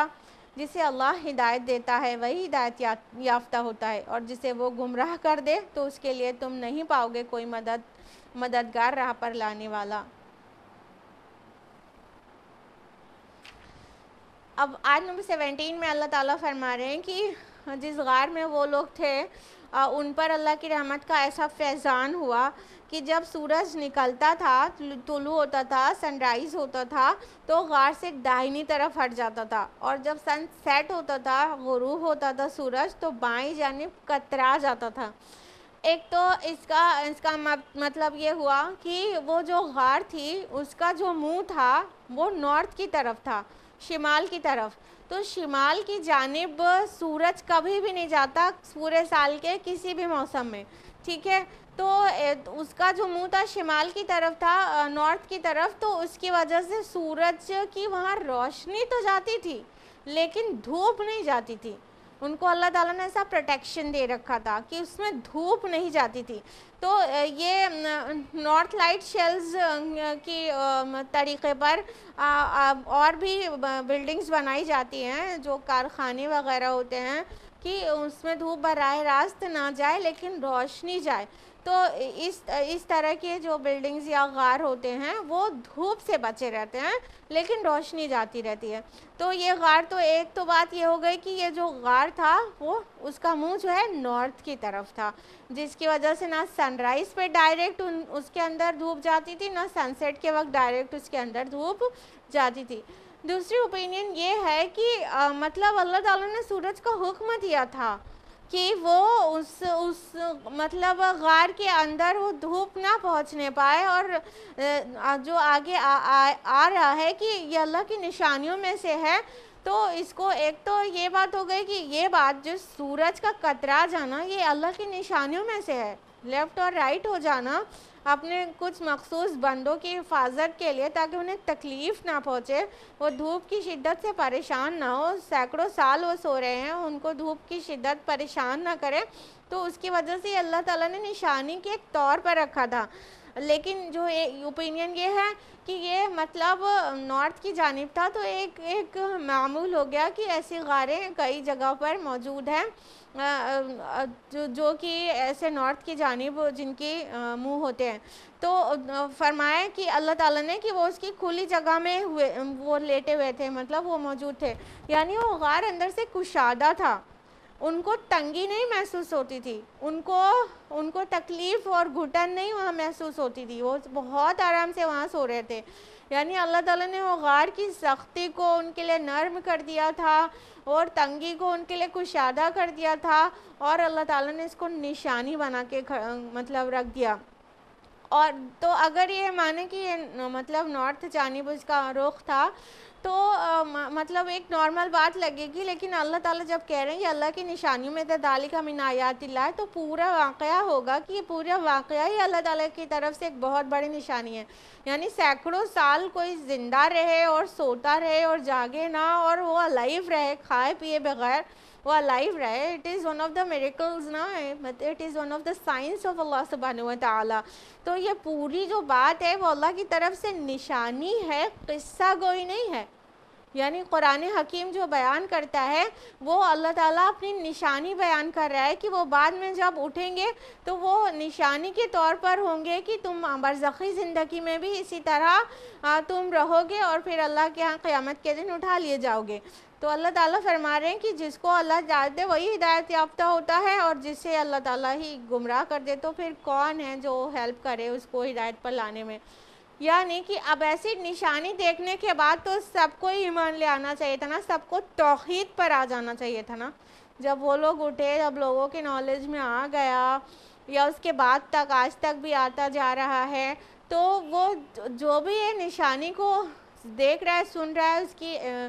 جسے اللہ ہدایت دیتا ہے وہی ہدایت یافتہ ہوتا ہے، اور جسے وہ گمراہ کر دے تو اس کے لیے تم نہیں پاؤ گے کوئی مددگار راہ پر لانے والا۔ اب آیت نمبر 17 میں اللہ تعالیٰ فرما رہے ہیں کہ جس غار میں وہ لوگ تھے ان پر اللہ کی رحمت کا ایسا فیضان ہوا کہ جب سورج نکلتا تھا، طلوع ہوتا تھا، سن رائز ہوتا تھا، تو غار سے داہنی طرف ہٹ جاتا تھا، اور جب سن سیٹ ہوتا تھا، غروب ہوتا تھا سورج، تو بائیں جانب کترا جاتا تھا۔ ایک تو اس کا مطلب یہ ہوا کہ وہ جو غار تھی اس کا جو منہ تھا وہ نارتھ کی طرف تھا، شمال کی طرف، تو شمال کی جانب سورج کبھی بھی نہیں جاتا پورے سال کے کسی بھی موسم میں، ٹھیک ہے؟ تو اس کا جو منہ تھا شمال کی طرف تھا، نارتھ کی طرف، تو اس کی وجہ سے سورج کی وہاں روشنی تو جاتی تھی لیکن دھوپ نہیں جاتی تھی۔ ان کو اللہ تعالیٰ نے ایسا پروٹیکشن دے رکھا تھا کہ اس میں دھوپ نہیں جاتی تھی۔ تو یہ نارتھ لائٹ شیلز کی طریقے پر اور بھی بلڈنگز بنائی جاتی ہیں جو کارخانے وغیرہ ہوتے ہیں کہ اس میں دھوپ براہ راست نہ جائے لیکن روشنی جائے۔ تو اس طرح کے جو بلڈنگز یا غار ہوتے ہیں وہ دھوپ سے بچے رہتے ہیں لیکن روشنی جاتی رہتی ہے۔ تو یہ غار، تو ایک تو بات یہ ہو گئی کہ یہ جو غار تھا وہ اس کا منہ جو ہے نارتھ کی طرف تھا، جس کی وجہ سے نہ سن رائز پہ ڈائریکٹ اس کے اندر دھوپ جاتی تھی، نہ سن سیٹ کے وقت ڈائریکٹ اس کے اندر دھوپ جاتی تھی۔ دوسری اوپینین یہ ہے کہ مطلب اللہ تعالیٰ نے سورج کو حکم دیا تھا کہ وہ اس مطلب غار کے اندر وہ دھوپ نہ پہنچنے پائے، اور جو آگے آ رہا ہے کہ یہ اللہ کی نشانیوں میں سے ہے، تو اس کو ایک تو یہ بات ہو گئی کہ یہ بات جو سورج کا کترا جانا یہ اللہ کی نشانیوں میں سے ہے، لیفٹ اور رائٹ ہو جانا اپنے کچھ مخصوص بندوں کی حفاظت کے لیے تاکہ انہیں تکلیف نہ پہنچے، وہ دھوپ کی شدت سے پریشان نہ ہو، سینکڑوں سال وہ سو رہے ہیں، ان کو دھوپ کی شدت پریشان نہ کرے، تو اس کی وجہ سے اللہ تعالیٰ نے نشانی کے طور پر رکھا تھا۔ لیکن جو اوپینین یہ ہے کہ یہ مطلب نارتھ کی جانب تھا، تو ایک معمول ہو گیا کہ ایسی غاریں کئی جگہ پر موجود ہیں جو کہ ایسے نارتھ کی جانب جن کے منہ ہوتے ہیں۔ تو فرمایا کہ اللہ تعالیٰ نے کہ وہ اس کی کھلی جگہ میں وہ لیٹے ہوئے تھے، مطلب وہ موجود تھے، یعنی وہ غار اندر سے کشادہ تھا، ان کو تنگی نہیں محسوس ہوتی تھی، ان کو تکلیف اور گھٹن نہیں وہاں محسوس ہوتی تھی، وہ بہت آرام سے وہاں سو رہے تھے۔ یعنی اللہ تعالیٰ نے وہ غار کی سختی کو ان کے لیے نرم کر دیا تھا اور تنگی کو ان کے لیے کشادہ کر دیا تھا، اور اللہ تعالیٰ نے اس کو نشانی بنا کے مطلب رکھ دیا۔ اور تو اگر یہ مانے کہ یہ مطلب نارتھ جانب اس کا رخ تھا تو مطلب ایک نارمل بات لگے گی، لیکن اللہ تعالیٰ جب کہہ رہے ہیں یہ اللہ کی نشانیوں میں ذالک من آیات اللہ، تو پورا واقعہ ہوگا کہ یہ پورا واقعہ ہی اللہ تعالیٰ کی طرف سے ایک بہت بڑی نشانی ہے۔ یعنی سینکڑوں سال کوئی زندہ رہے اور سوتا رہے اور جاگے نہ، اور وہ الائیو رہے، کھائے پیے بغیر وہ الائیو رہے، it is one of the miracles نا، it is one of the science of اللہ سبحانہ و تعالیٰ۔ تو یہ پوری جو بات ہے وہ اللہ کی طرف سے نشانی ہے، قصہ گوئی نہیں ہے۔ یعنی قرآن حکیم جو بیان کرتا ہے وہ اللہ تعالیٰ اپنی نشانی بیان کر رہا ہے کہ وہ بعد میں جب اٹھیں گے تو وہ نشانی کے طور پر ہوں گے کہ تم برزخی زندگی میں بھی اسی طرح تم رہو گے اور پھر اللہ کے ہاں قیامت کے دن اٹھا لیے جاؤ گے۔ تو اللہ تعالیٰ فرما رہے ہیں کہ جس کو اللہ ہدایت دے وہی ہدایت یافتہ ہوتا ہے، اور جسے اللہ تعالیٰ ہی گمراہ کر دے تو پھر کون ہے جو ہیلپ کرے اس کو ہدایت پر لانے میں۔ یعنی کہ اب ایسی نشانی دیکھنے کے بعد تو سب کو ایمان لے آنا چاہیے تھا نا، سب کو توحید پر آ جانا چاہیے تھا نا۔ جب وہ لوگ اٹھے، جب لوگوں کے نالج میں آ گیا یا اس کے بعد تک آج تک بھی آتا جا رہا ہے، تو وہ جو بھی ہے نشانی کو دیکھ رہا ہے، سن رہا ہے،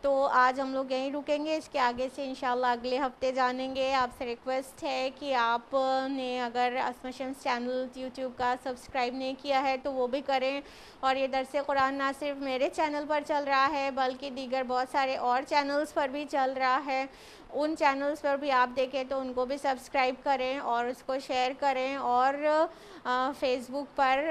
تو آج ہم لوگ یہیں رکیں گے، اس کے آگے سے انشاءاللہ اگلے ہفتے جانیں گے۔ آپ سے ریکویسٹ ہے کہ آپ نے اگر اسما شمس چینل یوٹیوب کا سبسکرائب نہیں کیا ہے تو وہ بھی کریں، اور یہ درس قرآن نہ صرف میرے چینل پر چل رہا ہے بلکہ دیگر بہت سارے اور چینلز پر بھی چل رہا ہے، ان چینلز پر بھی آپ دیکھیں تو ان کو بھی سبسکرائب کریں اور اس کو شیئر کریں، اور فیس بک پر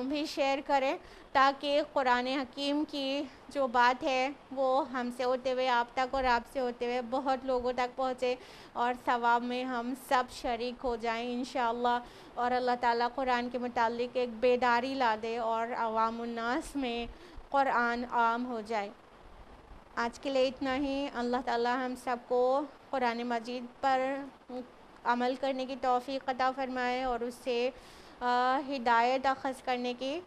بھی شیئر کریں، تاکہ قرآن حکیم کی جو بات ہے وہ ہم سے ہوتے ہوئے آپ تک اور آپ سے ہوتے ہوئے بہت لوگوں تک پہنچے، اور ثواب میں ہم سب شریک ہو جائیں انشاءاللہ، اور اللہ تعالیٰ قرآن کے متعلق ایک بیداری لا دے اور عوام الناس میں قرآن عام ہو جائے۔ آج کے لیے اتنا ہی۔ اللہ تعالیٰ ہم سب کو قرآن مجید پر عمل کرنے کی توفیق عطا فرمائے اور اس سے ہدایت اخذ کرنے کی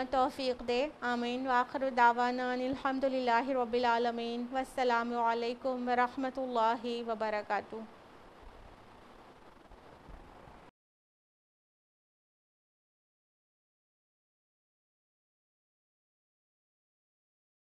توفیق دے، آمین۔ وآخر دعوانا ان الحمد للہ رب العالمین، والسلام علیکم ورحمۃ اللہ وبرکاتہ۔